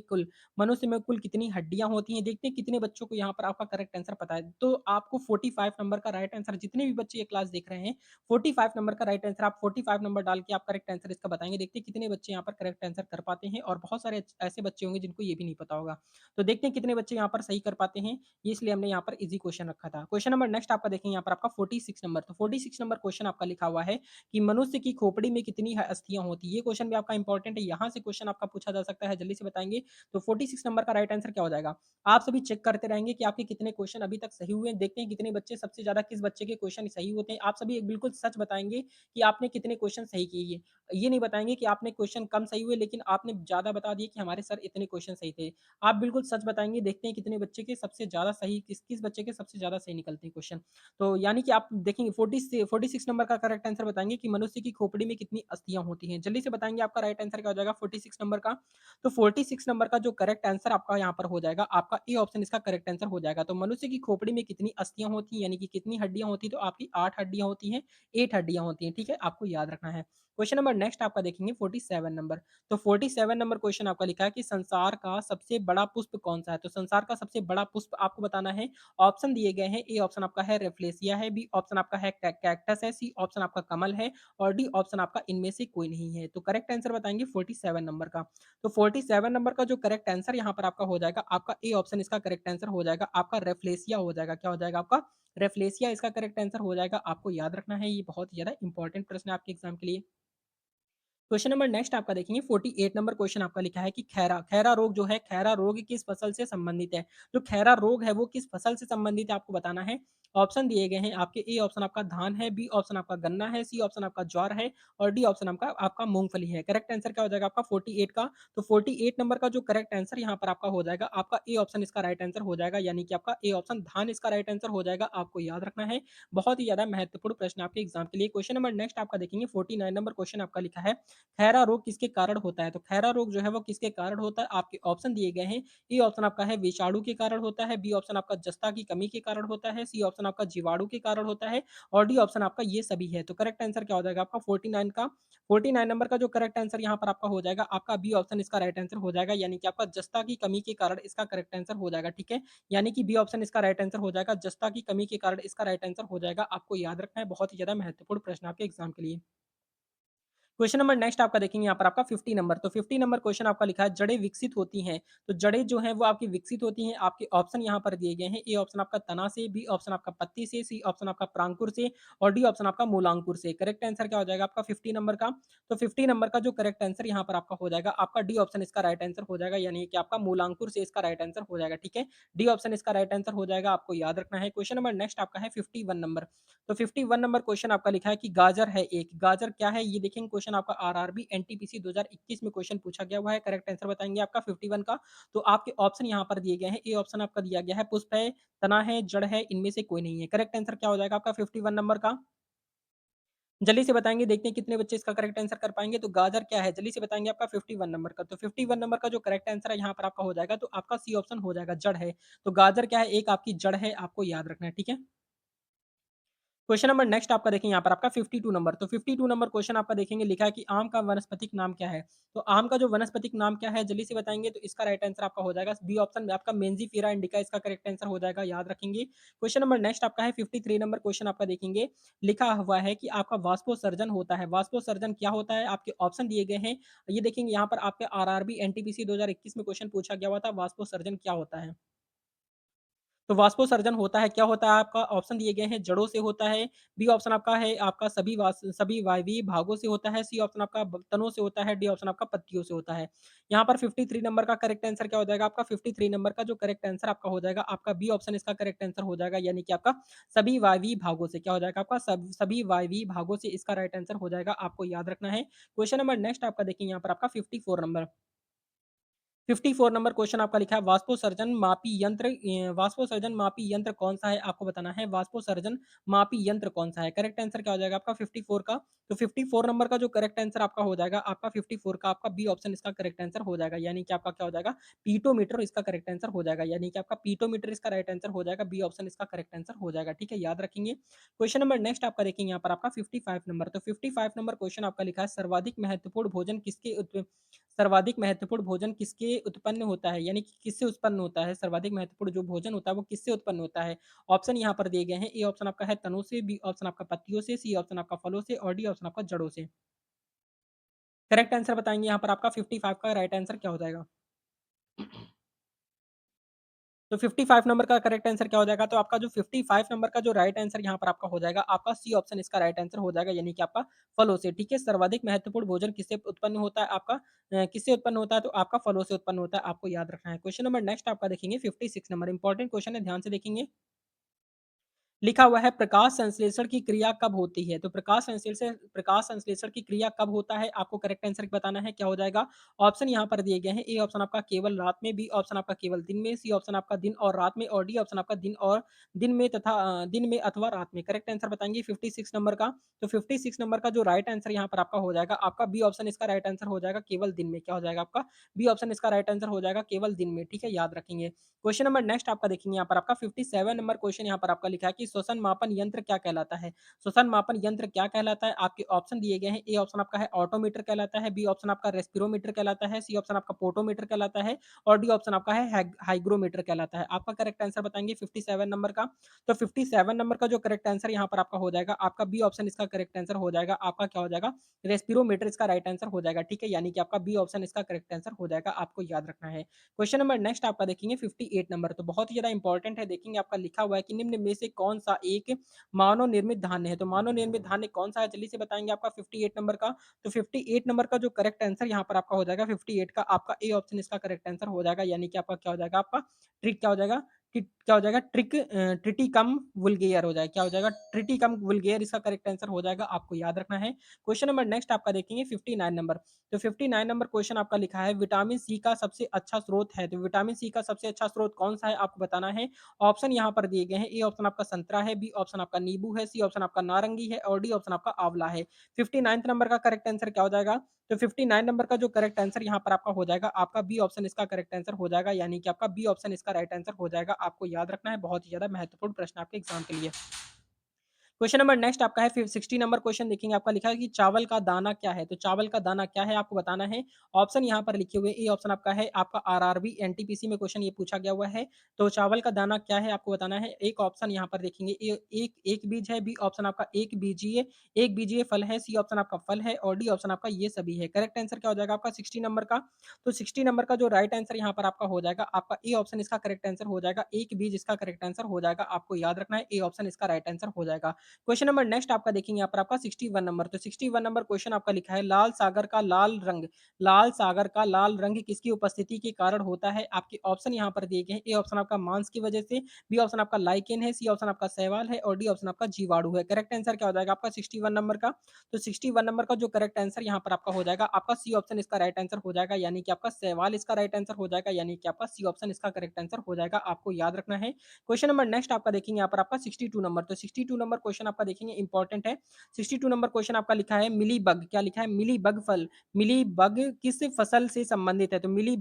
कुल कितनी हड्डियाँ होती हैं? देखते हैं कितने बच्चों को यहाँ पर आपका करेक्ट आंसर पता है। तो आपको 45 नंबर का राइट आंसर, जितने भी बच्चे ये क्लास देख रहे हैं, 45 नंबर का राइट आंसर आप 45 नंबर डाल के आप करेक्ट आंसर इसका बताएँगे। देखते हैं कितने बच्चे यहाँ पर करेक्ट आंसर कर पाते हैं और बहुत सारे ऐसे बच्चे होंगे जिनको ये भी नहीं पता होगा। तो देखते हैं कितने बच्चे यहाँ पर सही कर पाते हैं, ये इसलिए हमने यहाँ पर ईज़ी क्वेश्चन रखा था। क्वेश्चन नंबर नेक्स्ट आपका देखेंगे यहाँ पर आपका 46 नंबर, तो 46 नंबर क्वेश्चन आपका लिखा हुआ है कि मनुष्य की खोपड़ी में कितनी अस्थियाँ होती हैं? ये क्वेश्चन भी आपका इंपॉर्टेंट है, यहाँ से क्वेश्चन आपका पूछा जा सकता है, जल्दी से बताएँगे। तो 46 नंबर का राइट आंसर क्या हो जाएगा? आप सभी चेक करते रहेंगे कि आपके कितने क्वेश्चन अभी तक सही हुए हैं, देखते हैं कितने बच्चे सबसे ज़्यादा किस बच्चे के क्वेश्चन सही होते हैं। आप सभी एक बिल्कुल सच बताएँगे कि आपने कितने क्वेश्चन सही किए। ये नहीं बताएँगे कि आपने क्वेश्चन कम सही हुए लेकिन आपने ज़्यादा बता दिए कि हमारे सर इतने क्वेश्चन सही थे। आप बिल्कुल सच बताएँगे, देखते हैं कितने बच्चे के सबसे ज़्यादा सही किस बच्चे के सबसे ज़्यादा सही निकलते हैं क्वेश्चन। तो यानी कि आप देखेंगे 46 नंबर का करेक्ट आंसर बताएँगे कि मनुष्य की खोपड़ी में कितनी अस्थियाँ होती हैं। जल्दी से बताएँगे आपका राइट आंसर क्या हो जाएगा 46 नंबर का? तो 46 नंबर का जो करेक्ट आंसर आपका यहाँ पर हो जाएगा, आपका ए ऑप्शन इसका करेक्ट आंसर हो जाएगा। तो मनुष्य की खोपड़ी में कितनी अस्थियाँ होती हैं, यानी कि कितनी हड्डियाँ होती हैं, तो आपकी 8 हड्डियाँ होती हैं, 8 हड्डियाँ होती हैं, ठीक है? आपको याद रखना है। क्वेश्चन नंबर नेक्स्ट आपका देखेंगे 47 नंबर। तो 47 नंबर क्वेश्चन आपका लिखा है कि संसार का सबसे बड़ा पुष्प कौन-सा है? तो संसार का सबसे बड़ा पुष्प आपको बताना है। ऑप्शन दिए गए हैं, ए ऑप्शन आपका है रेफलेशिया है, बी ऑप्शन आपका है कैक्टस है, सी ऑप्शन आपका कमल है और डी ऑप्शन आपका इनमें से कोई नहीं है। तो करेक्ट आंसर बताएँगे 47 नंबर का। तो 47 नंबर का जो करेक्ट आंसर यहाँ पर आपका हो जाएगा, आपका ए ऑप्शन इसका करेक्ट आंसर हो जाएगा, आपका रेफलेशिया हो जाएगा। क्या हो जाएगा आपका? रेफलेशिया इसका करेक्ट आंसर हो जाएगा। आपको याद रखना है, ये बहुत ही ज़्यादा इंपॉर्टेंट प्रश्न है आपके एग्ज़ाम के लिए। क्वेश्चन नंबर नेक्स्ट आपका देखेंगे 48 नंबर क्वेश्चन आपका लिखा है कि खैरा रोग जो है, खैरा रोग किस फसल से संबंधित है? जो खैरा रोग है वो किस फसल से संबंधित है आपको बताना है। ऑप्शन दिए गए हैं आपके, ए ऑप्शन आपका धान है, बी ऑप्शन आपका गन्ना है, सी ऑप्शन आपका ज्वार है और डी ऑप्शन आपका आपका मूंगफली है। करेक्ट आंसर क्या हो जाएगा आपका 48 का? तो 48 नंबर का जो करेक्ट आंसर यहाँ पर आपका हो जाएगा, आपका ए ऑप्शन इसका राइट आंसर हो जाएगा, यानी कि आपका ए ऑप्शन धान इसका राइट आंसर हो जाएगा। आपको याद रखना है, बहुत ही ज्यादा महत्वपूर्ण प्रश्न आपके एग्जाम के लिए। क्वेश्चन नंबर नेक्स्ट आपका देखेंगे 49 नंबर क्वेश्चन आपका लिखा है खैरा रोग किसके कारण होता है? तो खैरा रोग जो है वो किसके कारण होता है? आपके ऑप्शन दिए गए हैं। ए ऑप्शन आपका है विषाणु के कारण होता है, बी ऑप्शन आपका जस्ता की कमी के कारण होता है, सी ऑप्शन आपका जीवाणु के कारण होता है और डी ऑप्शन आपका ये सभी है। तो करेक्ट आंसर क्या हो जाएगा आपका 49 का? 49 नंबर का जो करेक्ट आंसर यहाँ पर आपका हो जाएगा, आपका बी ऑप्शन इसका राइट आंसर हो जाएगा, यानी कि आपका जस्ता की कमी के कारण इसका करेक्ट आंसर हो जाएगा, ठीक है? यानी कि बी ऑप्शन इसका राइट आंसर हो जाएगा, जस्ता की कमी के कारण इसका राइट आंसर हो जाएगा। आपको याद रखना है, बहुत ही ज़्यादा महत्वपूर्ण प्रश्न आपके एग्जाम के लिए। क्वेश्चन नंबर नेक्स्ट आपका देखेंगे यहाँ पर आपका 50 नंबर। तो 50 नंबर क्वेश्चन आपका लिखा है जड़ें विकसित होती हैं। तो जड़ें जो हैं वो आपकी विकसित होती हैं। आपके ऑप्शन यहाँ पर दिए गए हैं। ए ऑप्शन आपका तना से, बी ऑप्शन आपका पत्ती से, सी ऑप्शन आपका प्रांकुर से और डी ऑप्शन आपका मूलांकुर से। करेक्ट आंसर क्या हो जाएगा आपका 50 नंबर का? तो 50 नंबर का जो करेक्ट आंसर यहाँ पर आपका हो जाएगा, आपका डी ऑप्शन इसका राइट आंसर हो जाएगा, यानी कि आपका मूलांकुर से इसका राइट आंसर हो जाएगा। ठीक है? डी ऑप्शन इसका राइट आंसर हो जाएगा, आपको याद रखना है। क्वेश्चन नंबर नेक्स्ट आपका है 51 नंबर। तो 51 नंबर क्वेश्चन आपका लिखा है कि गाजर है एक। गाजर क्या है? ये देखेंगे क्वेश्चन आपका आरआरबी एनटीपीसी 2021 में क्वेश्चन पूछा गया हुआ है। करेक्ट आंसर बताएंगे आपका 51 का। तो आपके ऑप्शन यहाँ पर दिए गए हैं। ए ऑप्शन आपका दिया गया है पुष्प है, तना है, जड़ है, इनमें से कोई नहीं है। करेक्ट आंसर क्या हो जाएगा आपका 51 नंबर का? जल्दी से बताएँगे, देखते हैं कितने बच्चे इसका करेक्ट आंसर कर पाएँगे। तो गाजर क्या है? जल्दी से बताएँगे आपका 51 नंबर का। तो 51 नंबर का जो करेक्ट आंसर है यहाँ पर आपका हो जाएगा, तो आपका सी ऑप्शन हो जाएगा, जड़ है। तो गाजर क्या है? एक आपकी जड़ है, आपको याद रखना है, ठीक है? क्वेश्चन नंबर नेक्स्ट आपका देखेंगे यहाँ पर आपका 52 नंबर। तो 52 नंबर क्वेश्चन आपका देखेंगे, लिखा है कि आम का वानस्पतिक नाम क्या है? तो आम का जो वानस्पतिक नाम क्या है? जल्दी से बताएँगे, तो इसका राइट आंसर आपका हो जाएगा बी ऑप्शन में आपका मेंजिफेरा इंडिका इसका करेक्ट आंसर हो जाएगा, याद रखेंगे। क्वेश्चन नंबर नेक्स्ट आपका है 53 नंबर क्वेश्चन आपका देखेंगे, लिखा हुआ है कि आपका वाष्पोसर्जन होता है। वाष्पोसर्जन क्या होता है? आपके ऑप्शन दिए गए हैं। ये देखेंगे यहाँ पर आपके आरआरबी एनटीपीसी 2021 में क्वेश्चन पूछा गया हुआ था, वाष्पोसर्जन क्या होता है? तो वाष्पोसर्जन होता है, क्या होता है आपका? ऑप्शन दिए गए हैं, जड़ों से होता है, बी ऑप्शन आपका है आपका सभी वायवीय भागों से होता है, सी ऑप्शन आपका तनों से होता है, डी ऑप्शन आपका पत्तियों से होता है। यहाँ पर 53 नंबर का करेक्ट आंसर क्या हो जाएगा आपका? 53 नंबर का जो करेक्ट आंसर आपका हो जाएगा, आपका बी ऑप्शन इसका करेक्ट आंसर हो जाएगा, यानी कि आपका सभी वायवीय भागों से क्या हो जाएगा आपका? सभी वायवीय भागों से इसका राइट आंसर हो जाएगा, आपको याद रखना है। क्वेश्चन नंबर नेक्स्ट आपका देखिए यहाँ पर आपका 54 नंबर। 54 नंबर क्वेश्चन आपका लिखा है वाष्पोसर्जन मापी यंत्र कौन-सा है? आपको बताना है वाष्पोसर्जन मापी यंत्र कौन-सा है? करेक्ट आंसर क्या हो जाएगा आपका 54 का? तो 54 नंबर का जो करेक्ट आंसर आपका हो जाएगा, आपका 54 का आपका बी ऑप्शन इसका करेक्ट आंसर हो जाएगा, यानी कि आपका क्या हो जाएगा? पीटोमीटर इसका करेक्ट आंसर हो जाएगा, यानी कि आपका पीटोमीटर इसका राइट आंसर हो जाएगा, बी ऑप्शन इसका करेक्ट आंसर हो जाएगा, ठीक है? याद रखेंगे। क्वेश्चन नंबर नेक्स्ट आपका देखेंगे यहाँ पर आपका 55 नंबर। तो 55 नंबर क्वेश्चन आपका लिखा है सर्वाधिक महत्वपूर्ण भोजन किसके उत्पन्न होता है? यानी कि किससे उत्पन्न होता है? सर्वाधिक महत्वपूर्ण जो भोजन होता है वो किससे उत्पन्न होता है? ऑप्शन यहाँ पर दिए गए हैं। ए ऑप्शन आपका है तनों से, बी ऑप्शन आपका पत्तियों से, सी ऑप्शन आपका फलों से और डी ऑप्शन आपका जड़ों से। करेक्ट आंसर बताएँगे यहाँ पर आपका 55 का राइट आंसर क्या हो जाएगा? तो 55 नंबर का करेक्ट आंसर क्या हो जाएगा? तो आपका जो 55 नंबर का जो राइट आंसर यहाँ पर आपका हो जाएगा, आपका सी ऑप्शन इसका राइट आंसर हो जाएगा, यानी कि आपका फलों से, ठीक है? सर्वाधिक महत्वपूर्ण भोजन किससे उत्पन्न होता है आपका? किससे उत्पन्न होता है? तो आपका फलों से उत्पन्न होता है, आपको याद रखना है। क्वेश्चन नंबर नेक्स्ट आपका देखेंगे 56 नंबर, इंपॉर्टेंट क्वेश्चन है, ध्यान से देखेंगे। लिखा हुआ है प्रकाश संश्लेषण की क्रिया कब होती है? तो प्रकाश संश्लेषण की क्रिया कब होता है? आपको करेक्ट आंसर बताना है, क्या हो जाएगा? ऑप्शन यहाँ पर दिए गए हैं। ए ऑप्शन आपका केवल रात में, बी ऑप्शन आपका केवल दिन में, सी ऑप्शन आपका दिन और रात में और डी ऑप्शन आपका दिन में अथवा रात में। करेक्ट आंसर बताएँगे 56 नंबर का। तो 56 नंबर का जो राइट आंसर यहाँ पर आपका हो जाएगा, आपका बी ऑप्शन इसका राइट आंसर हो जाएगा, केवल दिन में। क्या हो जाएगा आपका? बी ऑप्शन इसका राइट आंसर हो जाएगा, केवल दिन में, ठीक है? याद रखेंगे। क्वेश्चन नंबर नेक्स्ट आपका देखेंगे यहाँ पर आपका 57 नंबर क्वेश्चन यहाँ पर आपका लिखा है कि श्वसन मापन यंत्र क्या कहलाता है? श्वसन मापन यंत्र क्या कहलाता है? आपके ऑप्शन दिए गए हैं। ए ऑप्शन आपका है ऑटोमीटर कहलाता है, बी ऑप्शन आपका रेस्पिरोमीटर कहलाता है, सी ऑप्शन आपका पोटोमीटर कहलाता है और डी ऑप्शन आपका है हाइग्रोमीटर कहलाता है। आपका करेक्ट आंसर बताएँगे 57 नंबर का। तो 57 नंबर का जो करेक्ट आंसर यहाँ पर आपका हो जाएगा, आपका बी ऑप्शन इसका करेक्ट आंसर हो जाएगा। आपका क्या हो जाएगा? रेस्पिरोमीटर इसका राइट आंसर हो जाएगा, ठीक है? यानी कि आपका बी ऑप्शन इसका करेक्ट आंसर हो जाएगा, आपको याद रखना है। क्वेश्चन नंबर नेक्स्ट आपका देखेंगे 58 नंबर, तो बहुत ही ज़्यादा इंपॉर्टेंट है। देखेंगे आपका लिखा हुआ है कि निम्न में से कौन-सा एक मानव निर्मित धान्य है? तो मानव निर्मित धान्य कौन-सा है? जल्दी से बताएँगे आपका 58 नंबर का। तो 58 नंबर का जो करेक्ट आंसर यहाँ पर आपका हो जाएगा 58 का, आपका ए ऑप्शन इसका करेक्ट आंसर हो जाएगा, यानी कि आपका क्या हो जाएगा? आपका ट्रिक क्या हो जाएगा? क्या हो जाएगा? ट्रिटिकम वुल्गेयर हो जाएगा। क्या हो जाएगा? ट्रिटिकम वुल्गेयर इसका करेक्ट आंसर हो जाएगा, आपको याद रखना है। क्वेश्चन नंबर नेक्स्ट आपका देखेंगे 59 नंबर। तो 59 नंबर क्वेश्चन आपका लिखा है विटामिन सी का सबसे अच्छा स्रोत है। तो विटामिन सी का सबसे अच्छा स्रोत कौन-सा है? आपको बताना है। ऑप्शन यहाँ पर दिए गए हैं। ए ऑप्शन आपका संतरा है, बी ऑप्शन आपका नींबू है, सी ऑप्शन आपका नारंगी है और डी ऑप्शन आपका आंवला है। 59th नंबर का करेक्ट आंसर क्या हो जाएगा? तो 59 नंबर का जो करेक्ट आंसर यहाँ पर आपका हो जाएगा, आपका बी ऑप्शन इसका करेक्ट आंसर हो जाएगा, यानी कि आपका बी ऑप्शन इसका राइट आंसर हो जाएगा। आपको याद रखना है, बहुत ही ज़्यादा महत्वपूर्ण प्रश्न आपके एग्ज़ाम के लिए। क्वेश्चन नंबर नेक्स्ट आपका है फिर 60 नंबर क्वेश्चन देखेंगे आपका लिखा है कि चावल का दाना क्या है? तो चावल का दाना क्या है आपको बताना है। ऑप्शन यहाँ पर लिखे हुए ए ऑप्शन आपका है आपका आरआरबी एनटीपीसी में क्वेश्चन ये पूछा गया हुआ है। तो चावल का दाना क्या है आपको बताना है। एक ऑप्शन यहाँ पर देखेंगे ए एक एक बीज है, बी ऑप्शन आपका एक बीजीय फल है, सी ऑप्शन आपका फल है और डी ऑप्शन आपका ये सभी है। करेक्ट आंसर क्या हो जाएगा आपका 60 नंबर का? तो 60 नंबर का जो राइट आंसर यहाँ पर आपका हो जाएगा, आपका ए ऑप्शन इसका करेक्ट आंसर हो जाएगा। एक बीज इसका करेक्ट आंसर हो जाएगा। आपको याद रखना है ए ऑप्शन इसका राइट आंसर हो जाएगा। क्वेश्चन नंबर नेक्स्ट आपका देखेंगे यहाँ पर आपका 61 नंबर। तो 61 नंबर क्वेश्चन आपका लिखा है लाल सागर का लाल रंग किसकी उपस्थिति के कारण होता है? आपके ऑप्शन यहाँ पर दिए गए हैं। ए ऑप्शन आपका मांस की वजह से, बी ऑप्शन आपका लाइकेन है, सी ऑप्शन आपका शैवाल है और डी ऑप्शन आपका जीवाणु है। करेक्ट आंसर क्या हो जाएगा आपका 61 नंबर का? तो 61 नंबर का जो करेक्ट आंसर यहाँ पर आपका हो जाएगा, आपका सी ऑप्शन इसका राइट आंसर हो जाएगा, यानी कि आपका शैवाल इसका राइट आंसर हो जाएगा, यानी कि आपका सी ऑप्शन इसका करेक्ट आंसर हो जाएगा। आपको याद रखना है। क्वेश्चन नंबर नेक्स्ट आपका देखेंगे यहाँ पर आपका 62 नंबर। तो 62 नंबर क्वेश्चन आपका देखेंगे इंपॉर्टेंट है। 62 नंबर क्वेश्चन आपका लिखा है मिली बग, क्या लिखा है? मिली बग फल, मिली बग किस फसल से संबंधित है? तो मिली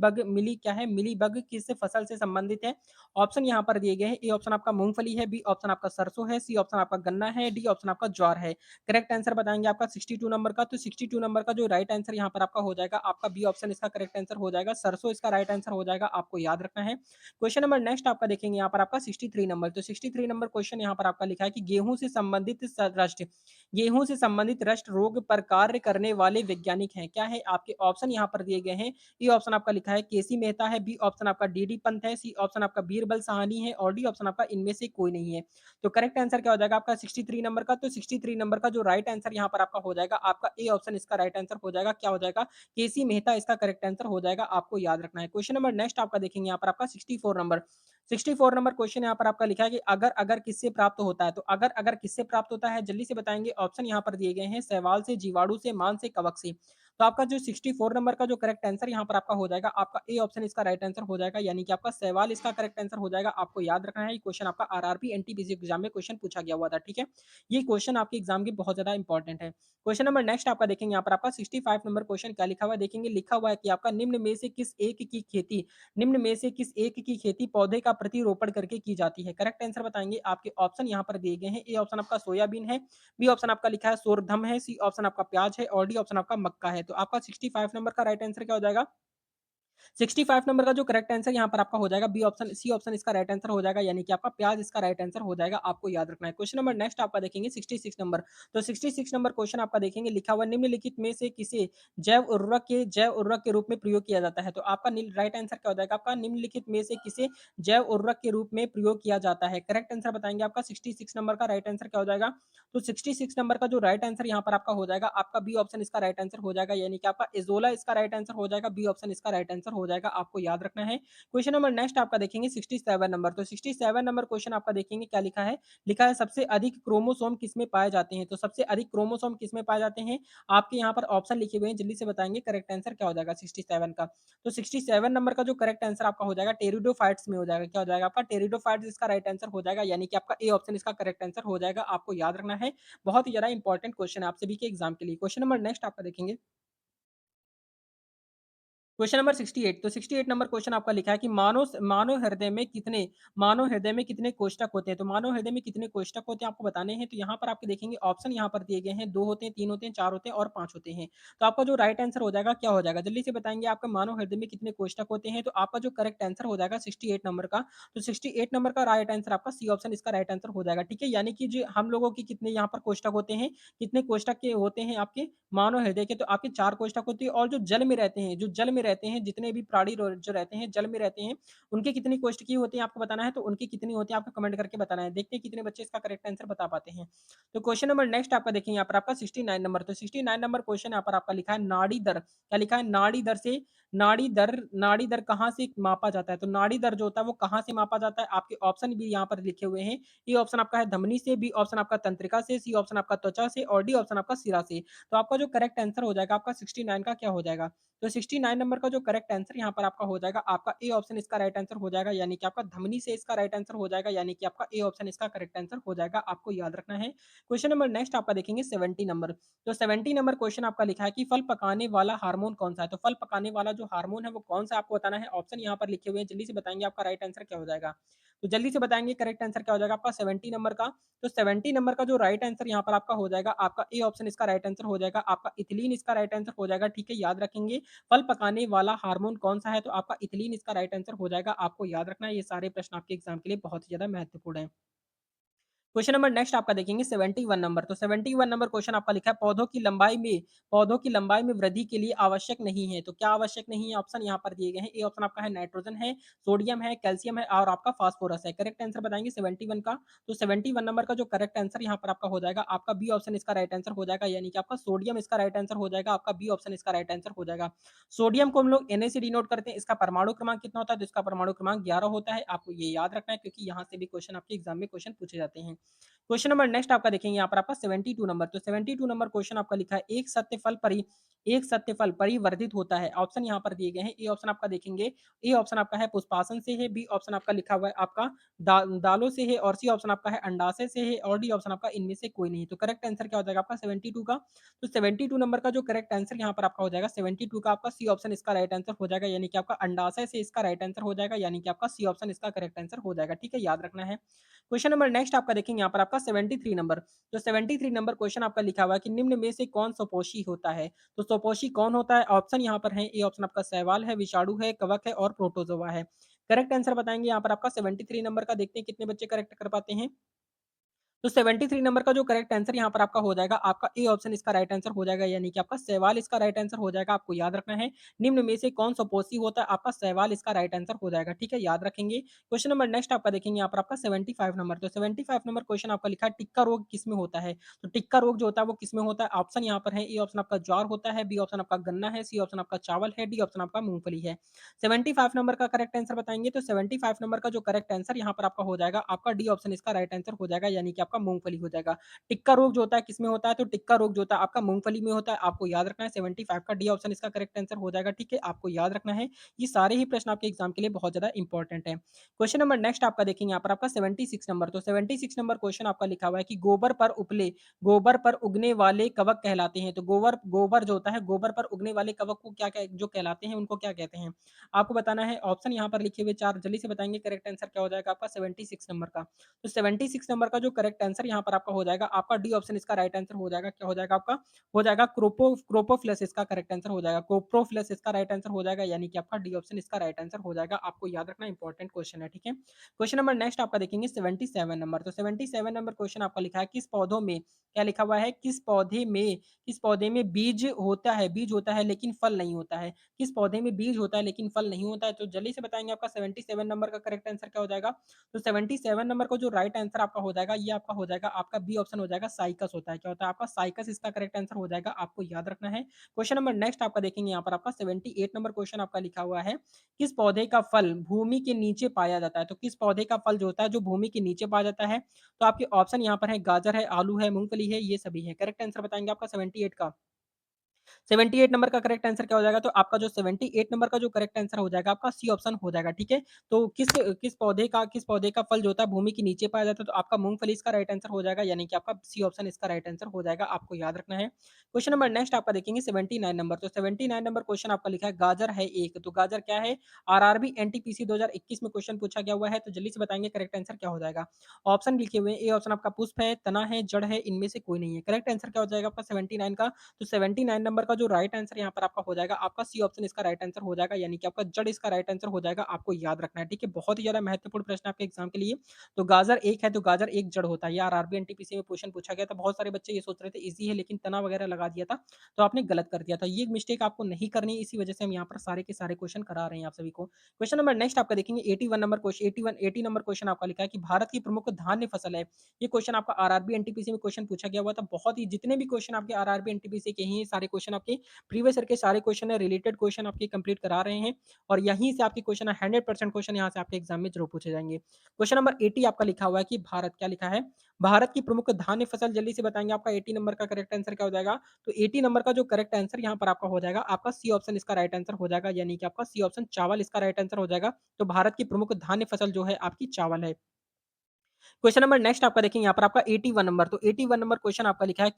क्या है? मिली बग किस फसल से संबंधित है? ऑप्शन यहाँ पर दिए गए हैं। ए ऑप्शन आपका मूंगफली है, बी ऑप्शन आपका सरसों है, सी ऑप्शन आपका गन्ना है, डी ऑप्शन आपका ज्वार है। करेक्ट आंसर बताएंगे आपका 62 नंबर का। तो 62 नंबर का जो राइट आंसर यहाँ पर आपका हो जाएगा, आपका बी ऑप्शन इसका करेक्ट आंसर हो जाएगा। सरसों इसका राइट आंसर हो जाएगा। आपको याद रखना है। क्वेश्चन नंबर नेक्स्ट आपका देखेंगे यहाँ पर आपका 63 नंबर। तो 63 नंबर क्वेश्चन यहाँ पर आपका लिखा है कि गेहूं से संबंधित रस्ट रोग पर कार्य करने वाले वैज्ञानिक हैं, क्या है? आपके ऑप्शन यहाँ पर दिए गए हैं। ए ऑप्शन आपका लिखा है केसी मेहता है, बी ऑप्शन आपका डीडी पंत है, सी ऑप्शन आपका बीरबल साहनी है और डी ऑप्शन आपका इनमें से कोई नहीं है। तो करेक्ट आंसर क्या हो जाएगा आपका 63 नंबर का? तो 63 नंबर का जो राइट आंसर यहाँ पर आपका हो जाएगा, आपका ए ऑप्शन इसका राइट आंसर हो जाएगा। क्या हो जाएगा? केसी मेहता इसका करेक्ट आंसर हो जाएगा। आपको याद रखना है। क्वेश्चन नंबर नेक्स्ट आपका देखेंगे यहाँ पर आपका 64 नंबर। 64 नंबर क्वेश्चन यहाँ पर आपका लिखा है कि अगर अगर किससे प्राप्त होता है? तो अगर अगर किससे प्राप्त होता है जल्दी से बताएंगे। ऑप्शन यहाँ पर दिए गए हैं शैवाल से, जीवाणु से, मांस से, कवक से। तो आपका जो 64 नंबर का जो करेक्ट आंसर यहाँ पर आपका हो जाएगा, आपका ए ऑप्शन इसका राइट आंसर हो जाएगा, यानी कि आपका शैवाल इसका करेक्ट आंसर हो जाएगा। आपको याद रखना है। ये क्वेश्चन आपका आरआरबी एनटीपीसी एग्जाम में क्वेश्चन पूछा गया हुआ था। ठीक है, ये क्वेश्चन आपके एग्जाम के बहुत ज्यादा इंपॉर्टेंट है। क्वेश्चन नंबर नेक्स्ट आपका देखेंगे यहाँ पर आपका 65 नंबर क्वेश्चन क्या लिखा हुआ है देखेंगे। लिखा हुआ है कि आपका निम्न में से किस एक की खेती पौधे का प्रतिरोपण करके की जाती है? करेक्ट आंसर बताएंगे। आपके ऑप्शन यहाँ पर दिए गए हैं। ए ऑप्शन आपका सोयाबीन है, बी ऑप्शन आपका लिखा है सोरधम है, सी ऑप्शन आपका प्याज है और डी ऑप्शन आपका मक्का है। तो आपका 65 नंबर का राइट आंसर क्या हो जाएगा? 65 नंबर का जो करेक्ट आंसर यहाँ पर आपका हो जाएगा, बी ऑप्शन सी ऑप्शन इसका राइट आंसर हो जाएगा, यानी कि आपका प्याज इसका राइट आंसर हो जाएगा। आपको याद रखना है। क्वेश्चन नंबर नेक्स्ट आपका देखेंगे 66 नंबर। तो 66 नंबर क्वेश्चन आपका देखेंगे। लिखा हुआ निम्नलिखित में से किसे जैव उर्वरक के रूप में प्रयोग किया जाता है? तो आपका राइट आंसर क्या हो जाएगा? आपका निम्नलिखित में से किसे जैव उर्वरक के रूप में प्रयोग किया जाता है? करेक्ट आंसर बताएंगे। आपका 66 नंबर का राइट आंसर क्या हो जाएगा? तो 66 नंबर का जो राइट आंसर यहाँ पर आपका हो जाएगा, आपका बी ऑप्शन इसका राइट आंसर हो जाएगा, यानी कि आपका एजोला इसका राइट आंसर हो जाएगा। बी ऑप्शन इसका राइट आंसर हो जाएगा। आपको याद रखना है। क्वेश्चन नंबर नेक्स्ट आपका देखेंगे 67 नंबर। तो 67 नंबर क्वेश्चन आपका देखेंगे क्या लिखा है। लिखा है सबसे अधिक क्रोमोसोम किसमें पाए जाते हैं? तो सबसे अधिक क्रोमोसोम किसमें पाए जाते हैं? आपके यहाँ पर ऑप्शन लिखे हुए हैं, जल्दी से बताएंगे करेक्ट आंसर क्या हो जाएगा 67 का? तो 67 नंबर का जो करेक्ट आंसर आपका हो जाएगा टेरिडोफाइट्स में हो जाएगा। क्या हो जाएगा आपका? टेरिडोफाइट्स इसका राइट आंसर हो जाएगा, यानी कि आपका ए ऑप्शन इसका करेक्ट आंसर हो जाएगा। आपको याद रखना है। बहुत ही ज्यादा इंपॉर्टेंट क्वेश्चन है आप सभी के एग्जाम के लिए। क्वेश्चन नंबर नेक्स्ट आपका देखेंगे क्वेश्चन नंबर 68। तो 68 नंबर क्वेश्चन आपका लिखा है कि मानव हृदय में कितने कोष्ठक होते हैं? तो मानव हृदय में कितने कोष्ठक होते हैं आपको बताने हैं। तो यहाँ पर आपके देखेंगे ऑप्शन यहाँ पर दिए गए हैं। 2 होते हैं, 3 होते हैं, 4 होते हैं और 5 होते हैं। तो आपका जो राइट आंसर हो जाएगा क्या हो जाएगा? जल्दी से बताएंगे। आपका मानव हृदय में कितने कोष्ठक होते हैं? तो आपका जो करेक्ट आंसर हो जाएगा 68 नंबर का। तो 68 नंबर का राइट आंसर आपका सी ऑप्शन इसका राइट आंसर हो जाएगा। ठीक है, यानी कि जो हम लोगों की कितने यहाँ पर कोष्ठक होते हैं, कितने कोष्ठक के होते हैं आपके मानव हृदय के? तो आपके 4 कोष्ठक होते हैं। और जो जल में रहते हैं जितने भी प्राणी जो रहते हैं जल में रहते हैं, उनकी कितनी कोष्ठकीय होती है आपको बताना है। तो उनकी कितनी होती है आपको कमेंट करके बताना है। देखते हैं कितने बच्चे इसका करेक्ट आंसर बता पाते हैं। तो क्वेश्चन नंबर नेक्स्ट आपका देखेंगे यहाँ पर आपका 69 नंबर। तो 69 नंबर क्वेश्चन यहाँ पर आपका लिखा है नाड़ी दर। क्या लिखा है? नाड़ी दर कहाँ से मापा जाता है? तो नाड़ी दर जो होता है वो कहाँ से मापा जाता है? आपके ऑप्शन भी यहाँ पर लिखे हुए हैं। ए ऑप्शन आपका है धमनी से, बी ऑप्शन आपका तंत्रिका से, सी ऑप्शन आपका त्वचा से और डी ऑप्शन आपका सिरा से। तो आपका जो करेक्ट आंसर हो जाएगा आपका 69 का क्या हो जाएगा? तो 69 नंबर का जो करेक्ट आंसर यहाँ पर आपका हो जाएगा, आपका ए ऑप्शन इसका राइट आंसर हो जाएगा, यानी कि आपका धमनी से इसका राइट आंसर हो जाएगा, यानी कि आपका ए ऑप्शन इसका करेक्ट आंसर हो जाएगा। आपको याद रखना है। क्वेश्चन नंबर नेक्स्ट आपका देखेंगे 70 नंबर। तो 70 नंबर क्वेश्चन आपका लिखा है कि फल पकाने वाला हार्मोन कौन सा है? तो फल पकाने वाला जो हार्मोन है वो कौन सा आपको बताना है। ऑप्शन यहाँ पर लिखे हुए हैं, जल्दी से बताएंगे आपका राइट आंसर क्या हो जाएगा। तो जल्दी से बताएँगे करेक्ट आंसर क्या हो जाएगा आपका 70 नंबर का। तो 70 नंबर का जो राइट आंसर यहाँ पर आपका हो जाएगा, आपका ए ऑप्शन इसका राइट आंसर हो जाएगा, आपका इथिलीन इसका राइट आंसर हो जाएगा, ठीक है? याद रखेंगे, फल पकाने वाला हार्मोन कौन-सा है? तो आपका इथिलीन इसका राइट आंसर हो जाएगा, आपको याद रखना है, ये सारे प्रश्न आपके एग्ज़ाम के लिए बहुत ही ज़्यादा महत्वपूर्ण हैं। क्वेश्चन नंबर नेक्स्ट आपका देखेंगे 71 नंबर। तो 71 नंबर क्वेश्चन आपका लिखा है पौधों की लंबाई में वृद्धि के लिए आवश्यक नहीं है। तो क्या आवश्यक नहीं है? ऑप्शन यहाँ पर दिए गए हैं। ए ऑप्शन आपका है नाइट्रोजन है, सोडियम है, कैल्शियम है और आपका फास्फोरस है। करेक्ट आंसर बताएँगे 71 का। तो 71 नंबर का जो करेक्ट आंसर यहाँ पर आपका हो जाएगा, आपका बी ऑप्शन इसका राइट आंसर हो जाएगा, यानी कि आपका सोडियम इसका राइट आंसर हो जाएगा, आपका बी ऑप्शन इसका राइट आंसर हो जाएगा। सोडियम को हम लोग Na से डिनोट करते हैं, इसका परमाणु क्रमांक कितना होता है? तो इसका परमाणु क्रमांक 11 होता है। आपको ये याद रखना है क्योंकि यहाँ से भी क्वेश्चन आपके एग्ज़ाम में क्वेश्चन पूछे जाते हैं। क्वेश्चन नंबर नेक्स्ट आपका देखेंगे यहाँ पर आपका 72 नंबर। तो 72 नंबर क्वेश्चन आपका लिखा है एक सत्य फल परिवर्धित होता है। ऑप्शन यहाँ पर दिए गए हैं। ए ऑप्शन आपका देखेंगे, ए ऑप्शन आपका है पुष्पासन से है, बी ऑप्शन आपका लिखा हुआ है आपका दालों से है और सी ऑप्शन आपका है अंडाशय से है और डी ऑप्शन आपका इनमें से कोई नहीं। तो करेक्ट आंसर क्या हो जाएगा आपका 72 का? तो 72 नंबर का जो करेक्ट आंसर यहाँ पर आपका हो जाएगा 72 का आपका सी ऑप्शन इसका राइट आंसर हो जाएगा, यानी कि आपका अंडाशय से इसका राइट आंसर हो जाएगा, यानी कि आपका सी ऑप्शन इसका करेक्ट आंसर हो जाएगा। ठीक है, याद रखना है। क्वेश्चन नंबर नेक्स्ट आपका देखेंगे यहाँ पर आपका 73 नंबर। तो 73 नंबर क्वेश्चन आपका लिखा हुआ है कि निम्न में से कौन सुपोषी होता है? तो सुपोषी कौन होता है? ऑप्शन यहाँ पर है, ए ऑप्शन आपका शैवाल है, विषाणु है, कवक है और प्रोटोजोआ है। करेक्ट आंसर बताएँगे यहाँ पर आपका 73 नंबर का, देखते हैं कितने बच्चे करेक्ट कर पाते हैं। तो 73 नंबर का जो करेक्ट आंसर यहाँ पर आपका हो जाएगा, आपका ए ऑप्शन इसका राइट आंसर हो जाएगा, यानी कि आपका शैवाल इसका राइट आंसर हो जाएगा। आपको याद रखना है, निम्न में से कौन सुपोषी होता है? आपका शैवाल इसका राइट आंसर हो जाएगा, ठीक है? याद रखेंगे। क्वेश्चन नंबर नेक्स्ट आपका देखेंगे यहाँ पर आपका 75 नंबर। तो 75 नंबर क्वेश्चन आपका लिखा है टिक्का रोग किसमें होता है? तो टिक्का रोग जो होता है वो किसमें होता है? ऑप्शन यहाँ पर है, ए ऑप्शन आपका ज्वार होता है, बी ऑप्शन आपका गन्ना है, सी ऑप्शन आपका चावल है, डी ऑप्शन आपका मूँगफली है। 75 नंबर का करेक्ट आंसर बताएँगे तो 75 नंबर का जो करेक्ट आंसर यहाँ पर आपका हो जाएगा, आपका डी ऑप्शन इसका राइट आंसर हो जाएगा, यानी कि आपका मूँगफली हो जाएगा। टिक्का रोग जो होता है किसमें होता है? तो टिक्का रोग जो होता है आपका मूँगफली में होता है। आपको याद रखना है 75 का डी ऑप्शन इसका करेक्ट आंसर हो जाएगा, ठीक है? आपको याद रखना है। ये सारे ही प्रश्न आपके एग्ज़ाम के लिए बहुत ज़्यादा इंपॉर्टेंट हैं। क्वेश्चन नंबर नेक्स्ट आपका देखेंगे यहाँ पर आपका 76 नंबर। तो 76 नंबर क्वेश्चन आपका लिखा हुआ है कि गोबर पर उगने वाले कवक कहलाते हैं। तो गोबर गोबर जो होता है, गोबर पर उगने वाले कवक को क्या कह जो कहलाते हैं, उनको क्या कहते हैं? आपको बताना है। ऑप्शन यहाँ पर लिखे हुए 4 जल्दी से बताएँगे करेक्ट आंसर क्या हो जाएगा आपका 76 नंबर का। तो 76 नंबर का जो करेक्ट आंसर यहाँ पर आपका हो जाएगा, आपका डी ऑप्शन इसका राइट आंसर हो जाएगा। क्या हो जाएगा आपका? हो जाएगा क्रोपोफिलस इसका करेक्ट आंसर हो जाएगा। कोप्रोफिलस इसका राइट आंसर हो जाएगा, यानी कि आपका डी ऑप्शन इसका राइट आंसर हो जाएगा। आपको याद रखना इंपॉर्टेंट क्वेश्चन है, ठीक है? क्वेश्चन नंबर नेक्स्ट आपका देखेंगे 77 नंबर। तो 77 नंबर क्वेश्चन आपका लिखा है किस पौधों में क्या लिखा हुआ है? किस पौधे में बीज होता है लेकिन फल नहीं होता है। किस पौधे में बीज होता है लेकिन फल नहीं होता है? तो जल्दी से बताएँगे आपका 77 नंबर का करेक्ट आंसर क्या हो जाएगा? तो 77 नंबर का जो राइट आंसर आपका हो जाएगा, ये आपका हो जाएगा, आपका बी ऑप्शन हो जाएगा साइकस होता है। क्या होता है आपका? साइकस इसका करेक्ट आंसर हो जाएगा, आपको याद रखना है। क्वेश्चन नंबर नेक्स्ट आपका देखेंगे यहाँ पर आपका 78 नंबर क्वेश्चन आपका लिखा हुआ है, किस पौधे का फल भूमि के नीचे पाया जाता है? तो किस पौधे का फल जो होता है जो भूमि के नीचे पाया जाता है? तो आपके ऑप्शन यहाँ पर है गाजर है, आलू है, मूँगफली है, ये सभी है। करेक्ट आंसर बताएँगे आपका 78 का। 78 नंबर का करेक्ट आंसर क्या हो जाएगा? तो आपका जो 78 नंबर का जो करेक्ट आंसर हो जाएगा, आपका सी ऑप्शन हो जाएगा, ठीक है? तो किस पौधे का फल जो होता है भूमि के नीचे पाया जाता है, तो आपका मूँगफली इसका राइट आंसर हो जाएगा, यानी कि आपका सी ऑप्शन इसका राइट आंसर हो जाएगा, आपको याद रखना है। क्वेश्चन नंबर नेक्स्ट आपका देखेंगे 79 नंबर। तो 79 नंबर क्वेश्चन आपका लिखा है गाजर है एक, तो गाजर क्या है? आरआरबी एनटीपीसी 2021 में क्वेश्चन पूछा गया हुआ है, तो जल्दी से बताएँगे करेक्ट आंसर क्या हो जाएगा? ऑप्शन लिखे हुए हैं, ए ऑप्शन आपका पुष्प है, तना है, जड़ है, इनमें से कोई नहीं है। करेक्ट आंसर क्या हो जाएगा आपका 79 का? तो 79 नंबर का जो राइट आंसर यहाँ पर आपका हो जाएगा, आपका सी ऑप्शन इसका राइट आंसर हो जाएगा, यानी कि आपका जड़ इसका राइट आंसर हो जाएगा, आपको याद रखना है, ठीक है? बहुत ही ज़्यादा महत्वपूर्ण प्रश्न आपके एग्ज़ाम के लिए। तो गाजर एक है, तो गाजर एक जड़ होता है, ये आरआरबी एनटीपीसी में क्वेश्चन पूछा गया था। बहुत सारे बच्चे ये सोच रहे थे ईज़ी है, लेकिन तना वगैरह लगा दिया था, तो आपने गलत कर दिया था। ये मिस्टेक आपको नहीं करनी है, इसी वजह से हम यहाँ पर सारे के सारे क्वेश्चन करा रहे हैं आप सभी को। क्वेश्चन नंबर नेक्स्ट आपका देखेंगे 80 नंबर क्वेश्चन आपका लिखा है कि भारत की प्रमुख धान्य फसल है। ये क्वेश्चन आपका आरआरबी एनटीपीसी में क्वेश्चन पूछा गया हुआ था। बहुत ही जितने भी क्वेश्चन आपके आरआरबी एनटीपीसी के हैं, सारे क्वेश्चन आपके प्रीवियस ईयर के सारे क्वेश्चन है, रिलेटेड क्वेश्चन आपके कंप्लीट करा रहे हैं और यहीं से आपके क्वेश्चन है 100% क्वेश्चन यहाँ से आपके एग्जाम में जरूर पूछे जाएँगे। क्वेश्चन नंबर 80 आपका लिखा हुआ है कि भारत क्या लिखा है? भारत की प्रमुख धान्य फसल जल्दी से बताएँगे आपका 80 नंबर का करेक्ट आंसर क्या हो जाएगा? तो 80 नंबर का जो करेक्ट आंसर यहाँ पर आपका हो जाएगा, आपका सी ऑप्शन इसका राइट आंसर हो जाएगा, यानी कि आपका सी ऑप्शन चावल इसका राइट आंसर हो जाएगा। तो भारत की प्रमुख धान्य फसल जो है आपकी चावल है। क्वेश्चन नंबर नेक्स्ट आपका देखेंगे यहाँ पर आपका 81 नंबर। तो 81 नंबर क्वेश्चन आपका लिखा है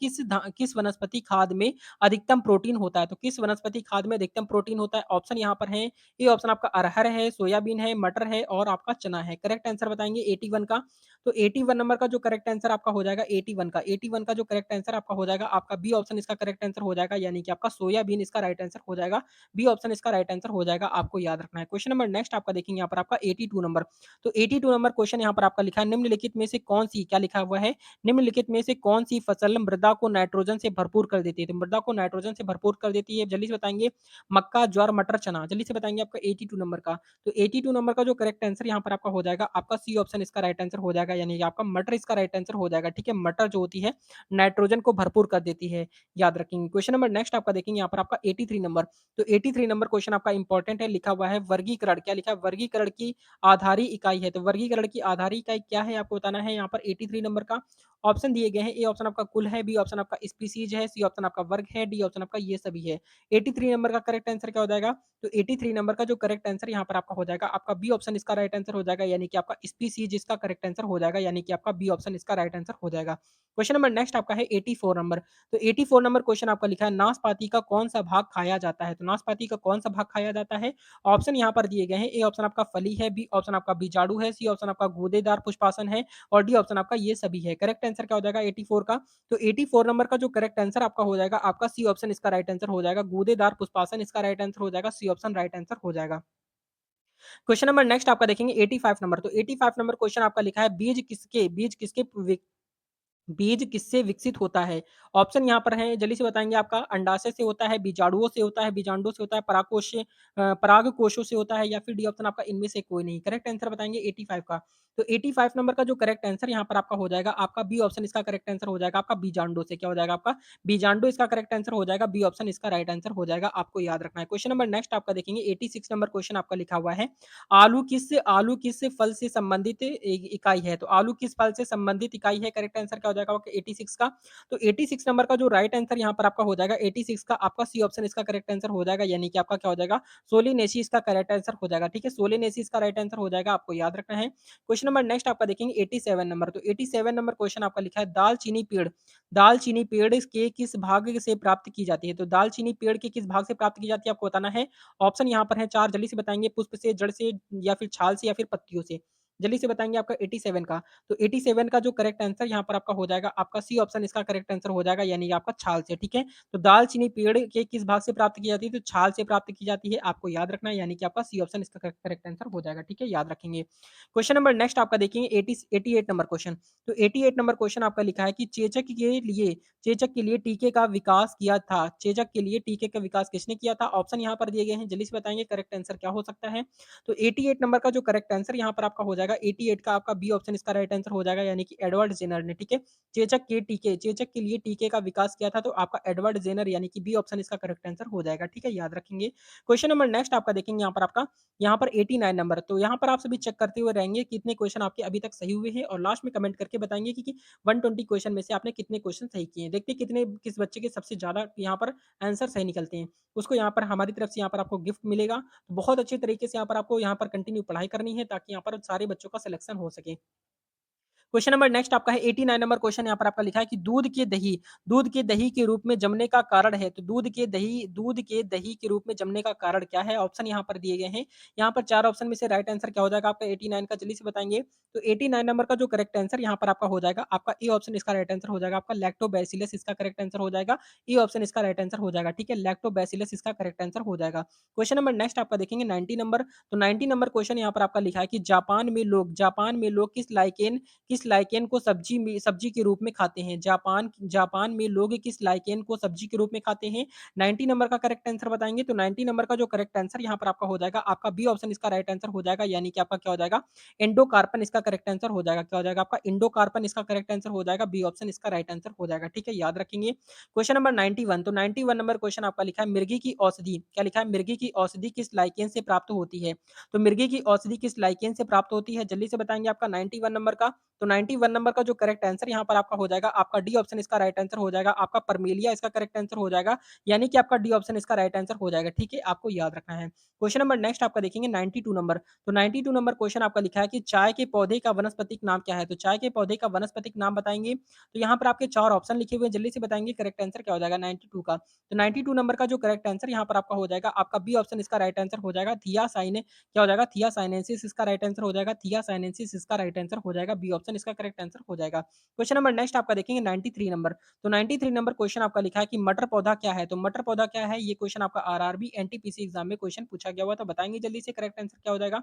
किस वनस्पति खाद में अधिकतम प्रोटीन होता है? तो किस वनस्पति खाद में अधिकतम प्रोटीन होता है? ऑप्शन यहाँ पर है, ए ऑप्शन आपका अरहर है, सोयाबीन है, मटर है और आपका चना है। करेक्ट आंसर बताएँगे 81 का। तो 81 नंबर का जो करेक्ट आंसर आपका हो जाएगा 81 का जो करेक्ट आंसर आपका हो जाएगा, आपका बी ऑप्शन इसका करेक्ट आंसर हो जाएगा, यानी कि आपका सोयाबीन इसका राइट आंसर हो जाएगा। बी ऑप्शन इसका राइट आंसर हो जाएगा, आपको याद रखना है। क्वेश्चन नंबर नेक्स्ट आपका देखेंगे यहाँ पर आपका 82 नंबर। तो 82 नंबर क्वेश्चन यहाँ पर आपका लिखा है, निम्नलिखित में से कौन-सी क्या लिखा हुआ है? निम्नलिखित में से कौन-सी फसल मृदा को नाइट्रोजन से भरपूर कर देती है? तो मृदा को नाइट्रोजन से भरपूर कर देती है, जल्दी से बताएँगे। मक्का, ज्वार, मटर, चना, जल्दी से बताएँगे आपका 82 नंबर का। तो 82 नंबर का जो करेक्ट आंसर यहाँ पर आपका हो जाएगा, आपका सी ऑप्शन इसका राइट आंसर हो जाएगा, यानी कि आपका मटर इसका राइट आंसर हो जाएगा, ठीक है? मटर जो होती है, नाइट्रोजन को भरपूर कर देती है, याद रखेंगे। क्वेश्चन नंबर नेक्स्ट आपका देखेंगे यहाँ पर आपका 83 नंबर। तो 83 नंबर क्वेश्चन आपका इंपॉर्टेंट है, लिखा हुआ है वर्गीकरण, क्या लिखा है? वर्गीकरण की आधारी इकाई है। तो वर्गीकरण की आधारी इकाई क्या है आपको बताना है यहाँ पर 83 नंबर का। ऑप्शन दिए गए हैं, ए ऑप्शन आपका कुल है, बी ऑप्शन आपका स्पीशीज है, सी ऑप्शन आपका वर्ग है, डी ऑप्शन आपका ये सभी है। 83 नंबर का करेक्ट आंसर क्या हो जाएगा? तो 83 नंबर का जो करेक्ट आंसर यहाँ पर आपका हो जाएगा, आपका बी ऑप्शन इसका राइट आंसर हो जाएगा, यानी कि आपका स्पीशीज इसका करेक्ट आंसर हो जाएगा, यानी कि आपका बी ऑप्शन इसका राइट आंसर हो जाएगा। क्वेश्चन नंबर नेक्स्ट आपका है 84 नंबर। तो 84 नंबर क्वेश्चन आपका लिखा है, नाशपाती का कौन-सा भाग खाया जाता है? तो नाशपाती का कौन-सा भाग खाया जाता है? ऑप्शन यहाँ पर दिए गए हैं, ए ऑप्शन आपका फली है, बी ऑप्शन आपका बीजाणु है, सी ऑप्शन आपका गूदेदार पुष्पासन है और डी ऑप्शन आपका ये सभी है। करेक्ट आंसर क्या हो जाएगा 84 का? तो 84 नंबर का जो करेक्ट आंसर आपका हो जाएगा, आपका सी ऑप्शन इसका राइट आंसर हो जाएगा। गूदेदार पुष्पासन इसका राइट आंसर हो जाएगा, सी ऑप्शन राइट आंसर हो जाएगा। क्वेश्चन नंबर नेक्स्ट आपका देखेंगे 85 नंबर। तो 85 नंबर क्वेश्चन आपका लिखा है, बीज किसके बीज किससे विकसित होता है? ऑप्शन यहाँ पर है, जल्दी से बताएँगे आपका अंडाशय से होता है, बीजाणुओं से होता है, बीजांडों से होता है, परागकोशों से होता है या फिर डी ऑप्शन आपका इनमें से कोई नहीं। करेक्ट आंसर बताएँगे 85 का। तो 85 नंबर का जो करेक्ट आंसर यहाँ पर आपका हो जाएगा, आपका बी ऑप्शन इसका करेक्ट आंसर हो जाएगा, आपका बीजांडों से क्या हो जाएगा आपका? बीजांडों इसका करेक्ट आंसर हो जाएगा, बी ऑप्शन इसका राइट आंसर हो जाएगा, आपको याद रखना है। क्वेश्चन नंबर नेक्स्ट आपका देखेंगे 86 नंबर क्वेश्चन आपका लिखा हुआ है, आलू किस फल से संबंधित इकाई है? तो आलू किस फल से संबंधित इकाई है? करेक्ट आंसर क्या हो जाएगा आपका 86 का। तो 86 नंबर का जो राइट आंसर यहाँ पर आपका हो जाएगा 86 का, आपका सी ऑप्शन इसका करेक्ट आंसर हो जाएगा, यानी कि आपका क्या हो जाएगा? सोलिनेसी इसका करेक्ट आंसर हो जाएगा, ठीक है? सोलिनेसी इसका राइट आंसर हो जाएगा, आपको याद रखना है। क्वेश्चन नंबर नेक्स्ट आपका देखेंगे 87 नंबर। तो 87 नंबर क्वेश्चन आपका लिखा है, दालचीनी पेड़ के किस भाग से प्राप्त की जाती है? तो दालचीनी पेड़ के किस भाग से प्राप्त की जाती है आपको बताना है। ऑप्शन यहाँ पर है 4, जल्दी से बताएँगे, पुष्प से, जड़ से या फिर छाल से या फिर पत्तियों से। जल्दी से बताएँगे आपका 87 का। तो 87 का जो करेक्ट आंसर यहाँ पर आपका हो जाएगा, आपका सी ऑप्शन इसका करेक्ट आंसर हो जाएगा, यानी कि आपका छाल से, ठीक है? तो दालचीनी पेड़ के किस भाग से प्राप्त की जाती है? तो छाल से प्राप्त की जाती है, आपको याद रखना है, यानी कि आपका सी ऑप्शन इसका करेक्ट आंसर हो जाएगा, ठीक है? याद रखेंगे। क्वेश्चन नंबर नेक्स्ट आपका देखेंगे 88 नंबर क्वेश्चन। तो 88 नंबर क्वेश्चन आपका लिखा है कि चेचक के लिए टीके का विकास किया था। चेचक के लिए टीके का विकास किसने किया था? ऑप्शन यहाँ पर दिए गए हैं, जल्दी से बताएँगे करेक्ट आंसर क्या हो सकता है? तो 88 नंबर का जो करेक्ट आंसर यहाँ पर आपका हो जाएगा, 88 का आपका बी ऑप्शन इसका राइट आंसर हो जाएगा, यानी कि एडवर्ड जेनर ने, ठीक है? चेचक के लिए टीके का विकास किया था, तो आपका एडवर्ड जेनर, यानी कि बी ऑप्शन इसका करेक्ट आंसर हो जाएगा, ठीक है? याद रखेंगे। क्वेश्चन नंबर नेक्स्ट आपका देखेंगे यहाँ पर 89 नंबर। तो यहाँ पर आप सभी चेक करते हुए रहेंगे कितने क्वेश्चन आपके अभी तक सही हुए हैं और लास्ट में कमेंट करके बताएँगे कि 120 क्वेश्चन में से आपने कितने क्वेश्चन सही किए हैं। देखते हैं किस बच्चे के सबसे ज़्यादा यहाँ पर आंसर सही निकलते हैं। उसको यहाँ पर हमारी तरफ से यहाँ पर आपको गिफ्ट मिलेगा। तो बहुत अच्छे तरीके से यहाँ पर आपको यहाँ पर कंटिन्यू पढ़ाई करनी है, ताकि यहाँ पर सारे बच्चों का सिलेक्शन हो सके। क्वेश्चन नंबर नेक्स्ट आपका है 89 नंबर क्वेश्चन, यहाँ पर आपका लिखा है कि दूध के दही के रूप में जमने का कारण है। तो दूध के दही के रूप में जमने का कारण क्या है? ऑप्शन यहाँ पर दिए गए हैं। यहाँ पर 4 ऑप्शन में से राइट आंसर क्या हो जाएगा आपका 89 का, जल्दी से बताएँगे। तो 89 नंबर का जो करेक्ट आंसर यहाँ पर आपका हो जाएगा, आपका ए ऑप्शन इसका राइट आंसर हो जाएगा, आपका लैक्टोबैसिलस इसका करेक्ट आंसर हो जाएगा। ए ऑप्शन इसका राइट आंसर हो जाएगा, ठीक है? लैक्टोबैसिलस इसका करेक्ट आंसर हो जाएगा। क्वेश्चन नंबर नेक्स्ट आपका देखेंगे 90 नंबर। तो 90 नंबर क्वेश्चन यहाँ पर आपका लिखा है कि जापान में लोग किस लाइकेन को सब्जी के रूप में खाते हैं? जापान जापान में लोग किस लाइकेन को सब्जी के रूप में खाते हैं? 90 नंबर का करेक्ट आंसर बताएँगे, तो 90 नंबर का जो करेक्ट आंसर यहाँ पर आपका हो जाएगा, आपका बी ऑप्शन इसका राइट आंसर हो जाएगा, यानी कि आपका क्या हो जाएगा? एंडोकार्पन इसका करेक्ट आंसर हो जाएगा। क्या हो जाएगा आपका? एंडोकार्पन इसका करेक्ट आंसर हो जाएगा, बी ऑप्शन इसका राइट आंसर हो जाएगा, ठीक है? याद रखेंगे। क्वेश्चन नंबर 91, तो 91 नंबर क्वेश्चन आपका लिखा है, मिर्गी की औषधि, क्या लिखा है? मिर्गी की औषधि किस लाइकेन से प्राप्त होती है? तो मिर्गी की औषधि किस लाइकेन से प्राप्त होती है? जल्दी से बताएँगे आपका 91 नंबर का। तो 91 नंबर का जो करेक्ट आंसर यहाँ पर आपका हो जाएगा, आपका डी ऑप्शन इसका राइट आंसर हो जाएगा, आपका परमेलिया इसका करेक्ट आंसर हो जाएगा, यानी कि आपका डी ऑप्शन इसका राइट आंसर हो जाएगा, ठीक है? आपको याद रखना है। क्वेश्चन नंबर नेक्स्ट आपका देखेंगे 92 नंबर। तो 92 नंबर क्वेश्चन आपका लिखा है कि चाय के पौधे का वानस्पतिक नाम क्या है? तो चाय के पौधे का वानस्पतिक नाम बताएँगे। तो यहाँ पर आपके 4 ऑप्शन लिखे हुए हैं, जल्दी से बताएँगे करेक्ट आंसर क्या हो जाएगा 92 का। तो 92 नंबर का जो करेक्ट आंसर यहाँ पर आपका हो जाएगा, आपका बी ऑप्शन इसका राइट आंसर हो जाएगा, थियासाइने क्या हो जाएगा? थियासाइनेंसिस इसका राइट आंसर हो जाएगा, थियासाइनेंसिस इसका राइट आंसर हो जाएगा, बी ऑप्शन इसका करेक्ट आंसर हो जाएगा। क्वेश्चन नंबर नेक्स्ट आपका देखेंगे 93 नंबर। तो 93 नंबर क्वेश्चन आपका लिखा है कि मटर पौधा क्या है? तो मटर पौधा क्या है? ये क्वेश्चन आपका आरआरबी, एनटीपीसी एग्जाम में क्वेश्चन पूछा गया हुआ था। बताएँगे जल्दी से करेक्ट आंसर क्या हो जाएगा?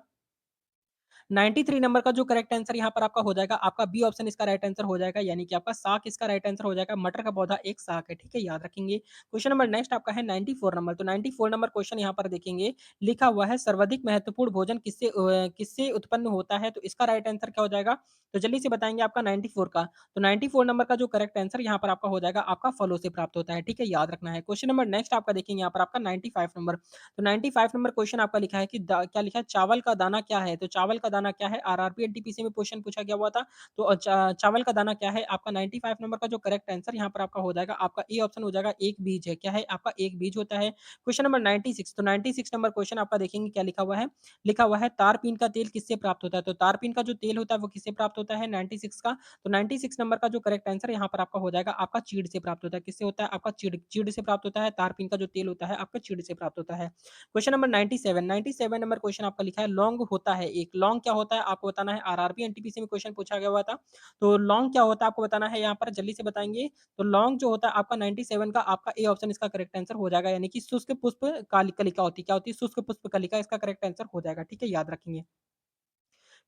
93 नंबर का जो करेक्ट आंसर यहाँ पर आपका हो जाएगा, आपका बी ऑप्शन इसका राइट आंसर हो जाएगा, यानी कि आपका साग इसका राइट आंसर हो जाएगा। मटर का पौधा एक साग है, ठीक है? याद रखेंगे। क्वेश्चन नंबर नेक्स्ट आपका है 94 नंबर। तो 94 नंबर क्वेश्चन यहाँ पर देखेंगे, लिखा हुआ है सर्वाधिक महत्वपूर्ण भोजन किससे उत्पन्न होता है? तो इसका राइट आंसर क्या हो जाएगा? तो जल्दी से बताएँगे आपका 94 का। तो 94 नंबर का जो करेक्ट आंसर यहाँ पर आपका हो जाएगा, आपका फलों से प्राप्त होता है, ठीक है? याद रखना है। क्वेश्चन नंबर नेक्स्ट आपका देखेंगे यहाँ पर आपका 95 नंबर। तो 95 नंबर क्वेश्चन आपका लिखा है कि क्या लिखा है, चावल का दाना क्या है? तो चावल का दाना क्या है? आरआरबी एनटीपीसी में क्वेश्चन पूछा गया हुआ था। तो चावल का दाना क्या है? आपका 95 नंबर का जो करेक्ट आंसर यहाँ पर आपका हो जाएगा, आपका ए ऑप्शन हो जाएगा, एक बीज है। क्या है? आपका एक बीज होता है। Question number 96। तो 96 नंबर क्वेश्चन आपका देखेंगे क्या लिखा हुआ है? लिखा हुआ है तारपीन का तेल किससे प्राप्त होता है? तो तारपीन का जो तेल होता है वो किससे प्राप्त होता है 96 का? तो 96 नंबर का जो करेक्ट आंसर यहाँ पर आपका हो जाएगा, आपका चीड़ से प्राप्त होता है। किससे होता है? आपका चीड़ चीड़ से प्राप्त होता है। तारपीन का जो तेल होता है आपका चीड़ से प्राप्त होता है। क्वेश्चन नंबर 97, 97 नंबर क्वेश्चन आपका लिखा है लौंग होता है एक। लौंग क्या होता है आपको बताना है, आरआरबी एनटीपीसी में क्वेश्चन पूछा गया हुआ था। तो लौंग क्या होता है आपको बताना है, यहाँ पर जल्दी से बताएंगे। तो लौंग जो होता है आपका 97 का, आपका ए ऑप्शन इसका करेक्ट आंसर हो जाएगा, यानी कि शुष्क पुष्प कलिका होती है। क्या होती है? शुष्क पुष्प कलिका इसका करेक्ट आंसर हो जाएगा, ठीक है? याद रखेंगे।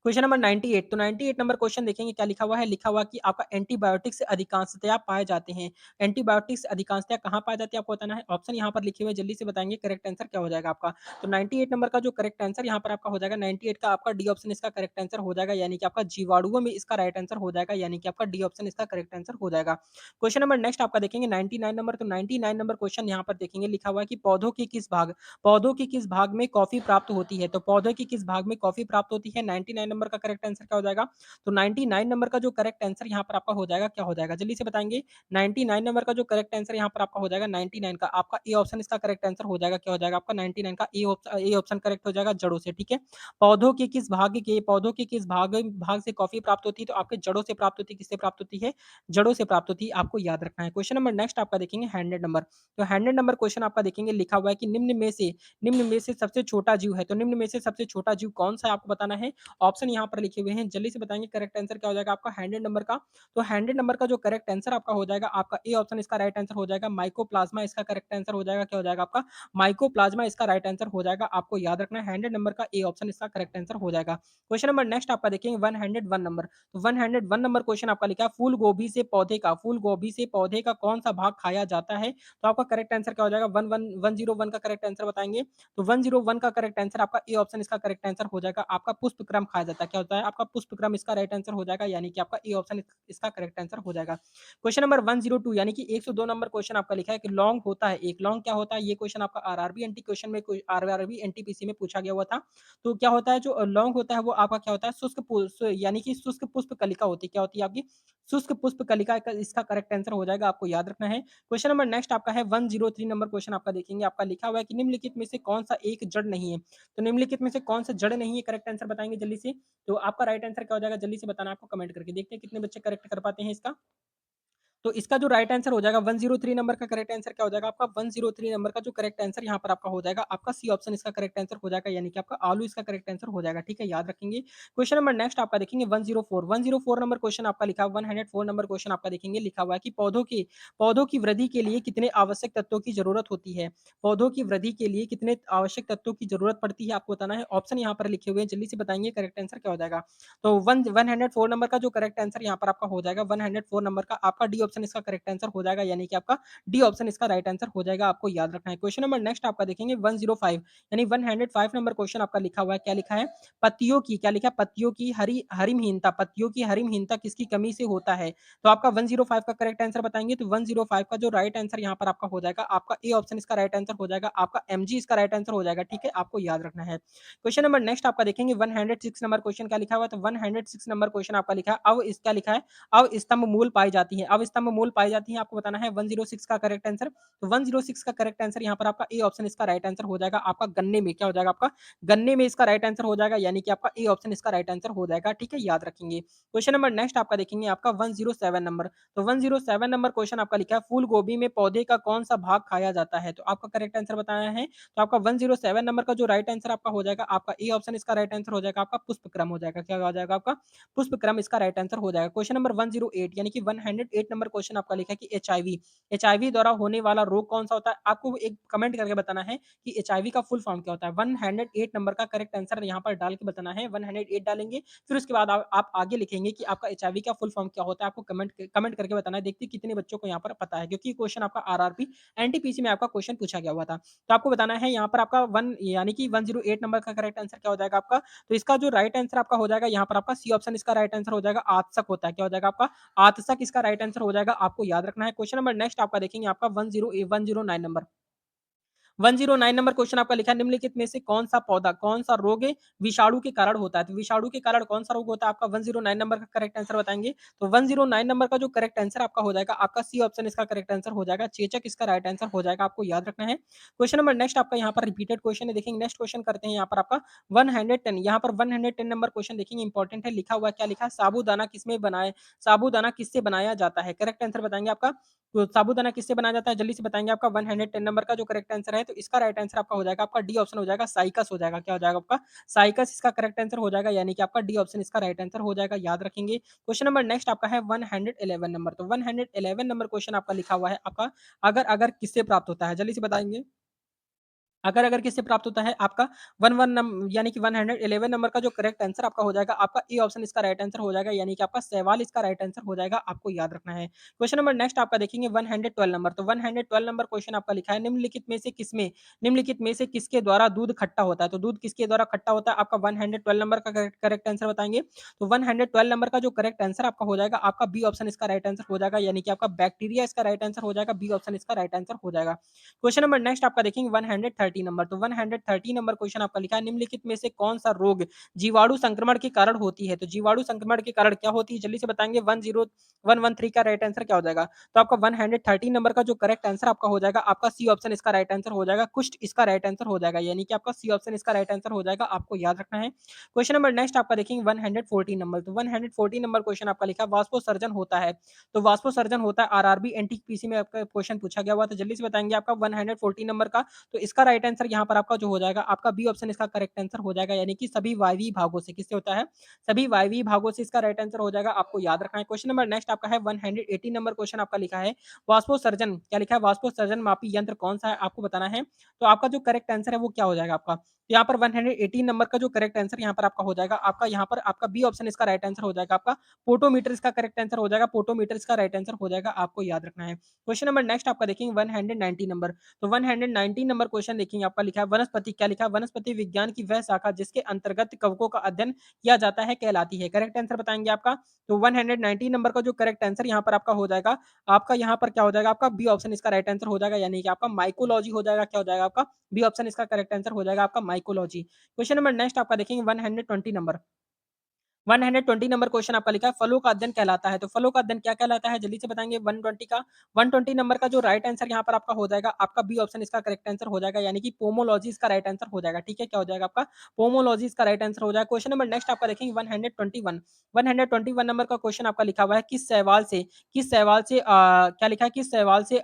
Question number 98। तो 98 नंबर क्वेश्चन देखेंगे क्या लिखा हुआ है, लिखा हुआ कि आपका एंटीबायोटिक्स अधिकांशतया पाए जाते हैं। एंटीबायोटिक्स अधिकांशतया कहाँ पाए जाते हैं आपको बताना है। ऑप्शन यहाँ पर लिखे हुए हैं, जल्दी से बताएंगे करेक्ट आंसर क्या हो जाएगा आपका। तो 98 नंबर का जो करेक्ट आंसर यहाँ पर आपका हो जाएगा, 98 का आपका डी ऑप्शन इसका करेक्ट आंसर हो जाएगा, यानी कि आपका जीवाणुओं में इसका राइट आंसर हो जाएगा, यानी कि आपका डी ऑप्शन इसका करेक्ट आंसर हो जाएगा। क्वेश्चन नंबर नेक्स्ट आपका देखेंगे 99 नंबर। तो 99 नंबर क्वेश्चन यहाँ पर देखेंगे, लिखा हुआ है कि पौधों के किस भाग में कॉफी प्राप्त होती है? तो पौधों के किस भाग में कॉफी प्राप्त होती है? 99 नंबर का करेक्ट आंसर क्या हो जाएगा? तो 99 नंबर का जो करेक्ट आंसर यहाँ पर आपका हो जाएगा, क्या हो जाएगा? जल्दी से बताएँगे। 99 नंबर का जो करेक्ट आंसर यहाँ पर आपका हो जाएगा, 99 का आपका ए ऑप्शन इसका करेक्ट आंसर हो जाएगा, क्या हो जाएगा आपका 99 का ए ऑप्शन करेक्ट हो जाएगा, जड़ों से, ठीक है? पौधों के किस भाग से कॉफी प्राप्त होती है? तो आपके जड़ों से प्राप्त होती है, किससे प्राप्त होती है? जड़ों से प्राप्त होती है, आपको याद रखना है। क्वेश्चन नंबर नेक्स्ट आपका देखेंगे 100 नंबर। तो 100 नंबर क्वेश्चन आपका देखेंगे, लिखा हुआ है कि निम्न में से सबसे छोटा जीव है। तो निम्न में से सबसे छोटा जीव कौन-सा है आपको बताना है। ऑप्शन यहाँ पर लिखे हुए हैं, जल्दी से बताएँगे करेक्ट आंसर क्या हो जाएगा आपका 100 नंबर का। तो 100 नंबर का जो करेक्ट आंसर आपका हो जाएगा, आपका ए ऑप्शन इसका राइट आंसर हो जाएगा, माइकोप्लाज़्मा इसका करेक्ट आंसर हो जाएगा, क्या हो जाएगा आपका माइकोप्लाज़्मा इसका राइट आंसर हो जाएगा। आपको याद रखना है 100 नंबर का ए ऑप्शन इसका करेक्ट आंसर हो जाएगा। क्वेश्चन नंबर नेक्स्ट आपका देखेंगे 101 नंबर। तो 101 नंबर क्वेश्चन आपका लिखा है फूल गोभी से पौधे का कौन-सा भाग खाया जाता है? तो आपका करेक्ट आंसर क्या हो जाएगा 101 का करेक्ट आंसर बताएँगे। तो 101 का करेक्ट आंसर आपका ए ऑप्शन इसका करेक्ट आंसर हो जाएगा, आपका पुष्पक्रम खाया जाता है। क्या होता है? आपका पुष्पक्रम इसका राइट आंसर हो जाएगा, यानी कि आपका ए ऑप्शन इसका करेक्ट आंसर हो जाएगा। क्वेश्चन नंबर 102 यानी कि 102 नंबर क्वेश्चन आपका लिखा है कि लौंग होता है एक। लौंग क्या होता है? ये क्वेश्चन आपका आरआरबी एनटीपीसी में पूछा गया हुआ था। तो क्या होता है जो लौंग होता है वो आपका क्या होता है? यानी कि शुष्क पुष्प कलिका होती है। क्या होती है आपकी? शुष्क पुष्प कलिका का इसका करेक्ट आंसर हो जाएगा, आपको याद रखना है। क्वेश्चन नंबर नेक्स्ट आपका है 103 नंबर क्वेश्चन आपका देखेंगे, आपका लिखा हुआ है कि निम्नलिखित में से कौन-सा एक जड़ नहीं है? तो निम्नलिखित में से कौन-सा जड़ नहीं है? करेक्ट आंसर बताएँगे जल्दी से। तो आपका राइट आंसर क्या हो जाएगा? जल्दी से बताना है आपको कमेंट करके। देखते हैं कितने बच्चे करेक्ट कर पाते हैं इसका। तो इसका जो राइट आंसर हो जाएगा 103 नंबर का करेक्ट आंसर क्या हो जाएगा आपका 103 नंबर का जो करेक्ट आंसर यहाँ पर आपका हो जाएगा, आपका सी ऑप्शन इसका करेक्ट आंसर हो जाएगा, यानी कि आपका आलू इसका करेक्ट आंसर हो जाएगा, ठीक है? याद रखेंगे। क्वेश्चन नंबर नेक्स्ट आपका देखेंगे 104 नंबर क्वेश्चन आपका लिखा है 104 नंबर क्वेश्चन आपका देखेंगे, लिखा हुआ है कि पौधों की वृद्धि के लिए कितने आवश्यक तत्वों की जरूरत होती है? पौधों की वृद्धि के लिए कितने आवश्यक तत्वों की जरूरत पड़ती है आपको बताना है। ऑप्शन यहाँ पर लिखे हुए हैं, जल्दी से बताएंगे करेक्ट आंसर क्या हो जाएगा। तो 104 नंबर का जो करेक्ट आंसर यहाँ पर आपका हो जाएगा 104 नंबर का, आपका डी ऑप्शन इसका करेक्ट आंसर हो जाएगा, यानी कि आपका डी ऑप्शन इसका राइट आंसर हो जाएगा, आपको याद रखना है। क्वेश्चन नंबर नेक्स्ट आपका देखेंगे 105 यानी 105 नंबर क्वेश्चन आपका लिखा हुआ है, क्या लिखा है? पत्तियों की क्या लिखा है? पत्तियों की हरिमहीनता, पत्तियों की हरिमहीनता किसकी कमी से होता है? तो आपका 105 का करेक्ट आंसर बताएँगे, तो 105 का जो राइट आंसर यहाँ पर आपका हो जाएगा, आपका ए ऑप्शन इसका राइट आंसर हो जाएगा, आपका एमजी इसका राइट आंसर हो जाएगा, ठीक है? आपको याद रखना है। क्वेश्चन नंबर नेक्स्ट आपका देखेंगे 106 नंबर क्वेश्चन क्या लिखा हुआ है? तो 106 नंबर क्वेश्चन आपका लिखा है, क्या लिखा है? अवस्तंभ मूल पाई जाती है, अवस्तंभ मूल पाई जाती है, आपको बताना है 106 का करेक्ट आंसर। तो 106 का करेक्ट आंसर यहाँ पर आपका ए ऑप्शन इसका राइट आंसर हो जाएगा, आपका गन्ने में क्या हो जाएगा? आपका गन्ने में इसका राइट आंसर हो जाएगा, यानी कि आपका ए ऑप्शन इसका राइट आंसर हो जाएगा, ठीक है? याद रखेंगे। क्वेश्चन नंबर नेक्स्ट आपका देखेंगे आपका 107 नंबर। तो 107 नंबर क्वेश्चन आपका लिखा है, फूल गोभी में पौधे का कौन-सा भाग खाया जाता है? तो आपका करेक्ट आंसर बताया है, तो आपका 107 नंबर का जो राइट आंसर आपका हो जाएगा, आपका ए ऑप्शन इसका राइट आंसर हो जाएगा, आपका पुष्पक्रम हो जाएगा। क्या हो जाएगा आपका? पुष्पक्रम इसका राइट आंसर हो जाएगा। क्वेश्चन नंबर 108 यानी कि 108 नंबर क्वेश्चन आपका लिखा है कि एचआईवी, एचआईवी द्वारा होने वाला रोग कौन-सा होता है? आपको एक कमेंट करके बताना है कि एचआईवी का फुल फॉर्म क्या होता है? 108 नंबर का करेक्ट आंसर यहाँ पर डाल के बताना है, 108 डालेंगे, फिर उसके बाद आप आगे लिखेंगे कि आपका एचआईवी का फुल फॉर्म क्या होता है? आपको कमेंट करके बताना है। देखते हैं कितने बच्चों को यहाँ पर पता है, क्योंकि क्वेश्चन आपका आरआरबी एनटीपीसी में आपका क्वेश्चन पूछा गया हुआ था। तो आपको बताना है यहाँ पर आपका 1 यानी कि 108 नंबर का करेक्ट आंसर क्या हो जाएगा आपका? तो इसका जो राइट आंसर आपका हो जाएगा यहाँ पर आपका सी ऑप्शन इसका राइट आंसर हो जाएगा, आतसक होता है। क्या हो जाएगा आपका? आतसक इसका राइट आंसर हो जाएगा, आपको याद रखना है। क्वेश्चन नंबर नेक्स्ट आपका देखेंगे आपका 109 नंबर। 109 नंबर क्वेश्चन आपका लिखा है, निम्नलिखित में से कौन-सा पौधा, कौन-सा रोग विषाणु के कारण होता है? तो विषाणु के कारण कौन-सा रोग होता है? आपका 109 नंबर का करेक्ट आंसर बताएँगे। तो 109 नंबर का जो करेक्ट आंसर आपका हो जाएगा, आपका सी ऑप्शन इसका करेक्ट आंसर हो जाएगा, चेचक इसका राइट आंसर हो जाएगा, आपको याद रखना है। क्वेश्चन नंबर नेक्स्ट आपका यहाँ पर रिपीटेड क्वेश्चन है, देखेंगे नेक्स्ट क्वेश्चन करते हैं यहाँ पर आपका 110 यहाँ पर 110 नंबर क्वेश्चन देखेंगे, इंपॉर्टेंट है, लिखा हुआ है, क्या लिखा है? साबूदाना किससे बनाया जाता है? करेक्ट आंसर बताएँगे आपका। तो साबूदाना किससे बनाया जाता है? जल्दी से बताएँगे, आपका 110 नंबर का जो करेक्ट आंसर है, तो इसका राइट आंसर आपका हो जाएगा, आपका डी ऑप्शन हो जाएगा, साइकस हो जाएगा। क्या हो जाएगा आपका? साइकस इसका करेक्ट आंसर हो जाएगा, यानी कि आपका डी ऑप्शन इसका राइट आंसर हो जाएगा, याद रखेंगे। क्वेश्चन नंबर नेक्स्ट आपका है 111 नंबर। तो 111 नंबर क्वेश्चन आपका लिखा हुआ है, आपका अगर किससे प्राप्त होता है? जल्दी से बताएँगे। अगर किससे प्राप्त होता है? आपका 11 यानी कि 111 नंबर का जो करेक्ट आंसर आपका हो जाएगा, आपका ए ऑप्शन इसका राइट आंसर हो जाएगा, यानी कि आपका शैवाल इसका राइट आंसर हो जाएगा, आपको याद रखना है। क्वेश्चन नंबर नेक्स्ट आपका देखेंगे 112 नंबर। तो 112 नंबर क्वेश्चन आपका लिखा है, निम्नलिखित में से किसके द्वारा दूध खट्टा होता है? तो दूध किसके द्वारा खट्टा होता है? आपका 112 नंबर का करेक्ट करेक्ट आंसर बताएँगे। तो 112 नंबर का जो करेक्ट आंसर आपका हो जाएगा, आपका बी ऑप्शन इसका राइट आंसर हो जाएगा, यानी कि आपका बैक्टीरिया इसका राइट आंसर हो जाएगा, बी ऑप्शन इसका राइट आंसर हो जाएगा। क्वेश्चन नंबर नेक्स्ट आपका देखेंगे 130 नंबर। तो 130 नंबर क्वेश्चन आपका लिखा है, निम्नलिखित में से कौन-सा रोग जीवाणु संक्रमण के कारण होती है? तो जीवाणु संक्रमण के कारण क्या होती है? जल्दी से बताएँगे, 10113 का राइट आंसर क्या हो जाएगा? तो आपका 130 नंबर का जो करेक्ट आंसर आपका हो जाएगा, आपका सी ऑप्शन इसका राइट आंसर हो जाएगा, कुष्ठ इसका राइट आंसर हो जाएगा, यानी कि आपका सी ऑप्शन इसका राइट आंसर हो जाएगा, आपको याद रखना है। क्वेश्चन नंबर नेक्स्ट आपका देखेंगे 114 नंबर। तो 114 नंबर क्वेश्चन आपका लिखा है, वाष्पोसर्जन होता है। तो वाष्पोसर्जन होता है, आरआरबी एनटीपीसी में आपका क्वेश्चन पूछा गया हुआ, तो जल्दी से बताएँगे आपका 114 नंबर का। तो इसका राइट आंसर यहाँ पर आपका जो हो जाएगा, आपका बी ऑप्शन इसका करेक्ट आंसर हो जाएगा, यानी कि सभी वायवीय भागों से, किससे होता है? सभी वायवीय भागों से इसका राइट आंसर हो जाएगा, आपको याद रखना है। क्वेश्चन नंबर नेक्स्ट आपका है 118 नंबर क्वेश्चन आपका लिखा है, वाष्पोसर्जन क्या लिखा है? वाष्पोसर्जन मापी यंत्र कौन-सा है? आपको बताना है। तो आपका जो करेक्ट आंसर है वो क्या हो जाएगा आपका? तो यहाँ पर 118 नंबर का जो करेक्ट आंसर यहाँ पर आपका हो जाएगा, आपका यहाँ पर आपका बी ऑप्शन इसका राइट आंसर हो जाएगा, आपका पोटोमीटर इसका करेक्ट आंसर हो जाएगा, पोटोमीटर इसका राइट आंसर हो जाएगा, आपको याद रखना है। क्वेश्चन नंबर नेक्स्ट आपका देखेंगे 190 नंबर। तो 119 नंबर क्वेश्चन देखेंगे, आपका लिखा है वनस्पति क्या लिखा है? वनस्पति विज्ञान की वह शाखा जिसके अंतर्गत कवकों का अध्ययन किया जाता है कहलाती है। करेक्ट आंसर बताएँगे आपका। तो 190 नंबर का जो करेक्ट आंसर यहाँ पर आपका हो जाएगा, आपका यहाँ पर क्या हो जाएगा? आपका बी ऑप्शन इसका राइट आंसर हो जाएगा, यानी कि आपका माइकोलॉजी हो जाएगा। क्या हो जाएगा आपका? बी ऑप्शन इसका करेक्ट आंसर हो जाएगा, आपका माइकोलॉजी। क्वेश्चन नंबर नेक्स्ट आपका देखेंगे 120 नंबर। 120 नंबर क्वेश्चन आपका लिखा है, फलों का अध्ययन कहलाता है। तो फलों का अध्ययन क्या कहलाता है? जल्दी से बताएँगे 120 का। 120 नंबर का जो राइट आंसर यहाँ पर आपका हो जाएगा, आपका बी ऑप्शन इसका करेक्ट आंसर हो जाएगा, यानी कि पोमोलॉजी इसका राइट आंसर हो जाएगा। ठीक है? क्या हो जाएगा आपका? पोमोलॉजी इसका राइट आंसर हो जाएगा। क्वेश्चन नंबर नेक्स्ट आपका देखेंगे 121। 121 नंबर का क्वेश्चन आपका लिखा हुआ है, क्या लिखा है? किस शैवाल से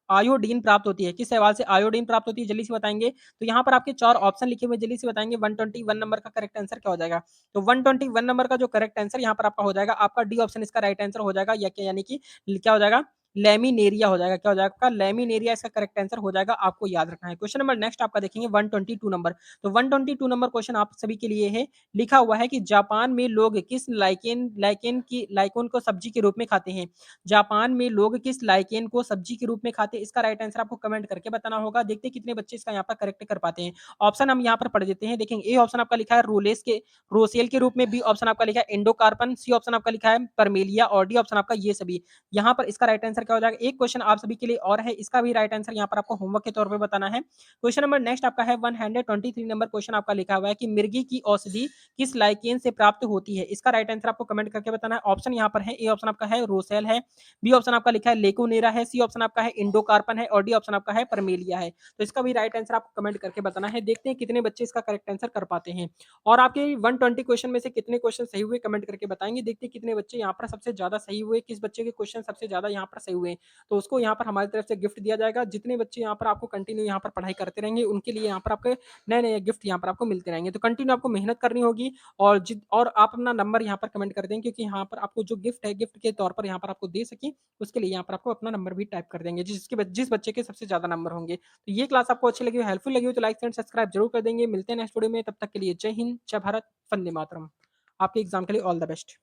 आयोडीन प्राप्त होती है? किस शैवाल से आयोडीन प्राप्त होती है? जल्दी से बताएँगे। तो यहाँ पर आपके 4 ऑप्शन लिखे हुए हैं, जल्दी से बताएँगे 121 नंबर का करेक्ट आंसर क्या हो जाएगा? तो 121 नंबर का जो करेक्ट आंसर यहाँ पर आपका हो जाएगा, आपका डी ऑप्शन इसका राइट आंसर हो जाएगा, या क्या यानी कि क्या हो जाएगा? लैमिनेरिया हो जाएगा। क्या हो जाएगा आपका? लैमिनेरिया इसका करेक्ट आंसर हो जाएगा, आपको याद रखना है। क्वेश्चन नंबर नेक्स्ट आपका देखेंगे 122 नंबर। तो 122 नंबर क्वेश्चन आप सभी के लिए है। लिखा हुआ है कि जापान में लोग किस लाइकेन लाइकेन की लाइकोन को सब्जी के रूप में खाते हैं? जापान में लोग किस लाइकेन को सब्जी के रूप में खाते हैं? इसका राइट आंसर आपको कमेंट करके बताना होगा। देखते हैं कितने बच्चे इसका यहाँ पर करेक्ट कर पाते हैं। ऑप्शन हम यहाँ पर पढ़ देते हैं। देखेंगे ए ऑप्शन आपका लिखा है रोसेल के रूप में, बी ऑप्शन आपका लिखा है एंडोकार्पन, सी ऑप्शन आपका लिखा है परमेलिया और डी ऑप्शन आपका ये सभी। यहाँ पर इसका राइट आंसर क्या हो जाएगा? एक क्वेश्चन आप सभी के लिए और है, इसका भी राइट आंसर यहाँ पर आपको होमवर्क के तौर पर बताना है। क्वेश्चन नंबर नेक्स्ट आपका है 123 नंबर क्वेश्चन आपका लिखा हुआ है कि मिर्गी की औषधि किस लाइकेन से प्राप्त होती है? इसका राइट आंसर आपको कमेंट करके बताना है। ऑप्शन यहाँ पर है, ए ऑप्शन आपका है रोसेल है, बी ऑप्शन आपका लिखा है लेकोनेरा है, सी ऑप्शन आपका है इंडोकार्पन है और डी ऑप्शन आपका है परमेलिया है। तो इसका भी राइट आंसर आपको कमेंट करके बताना है। देखते हैं कितने बच्चे इसका करेक्ट आंसर कर पाते हैं और आपके 120 क्वेश्चन में से कितने क्वेश्चन सही हुए कमेंट करके बताएंगे। देखते हैं कितने बच्चे यहाँ पर सबसे ज्यादा सही हुए, किस बच्चे के क्वेश्चन सबसे ज्यादा यहाँ पर सही हुए, तो उसको यहाँ पर हमारी तरफ से गिफ्ट दिया जाएगा। जितने बच्चे यहाँ पर आपको कंटिन्यू यहाँ पर पढ़ाई करते रहेंगे उनके लिए यहाँ पर आपके नए नए गिफ्ट यहाँ पर आपको मिलते रहेंगे। तो कंटिन्यू आपको मेहनत करनी होगी और आप अपना नंबर यहाँ पर कमेंट कर देंगे, क्योंकि यहाँ पर आपको जो गिफ्ट है गिफ्ट के तौर पर यहाँ पर आपको दे सके उसके लिए यहाँ पर आपको अपना नंबर भी टाइप कर देंगे जिस बच्चे के सबसे ज्यादा नंबर होंगे। तो ये क्लास आपको अच्छी लगी हो, हेल्पफुल लगी हो तो लाइक एंड सब्सक्राइब जरूर कर देंगे। मिलते हैं नेक्स्ट वीडियो में, तब तक के लिए जय हिंद, जय भारत, वंदे मातरम। आपके एग्जाम के लिए ऑल द बेस्ट।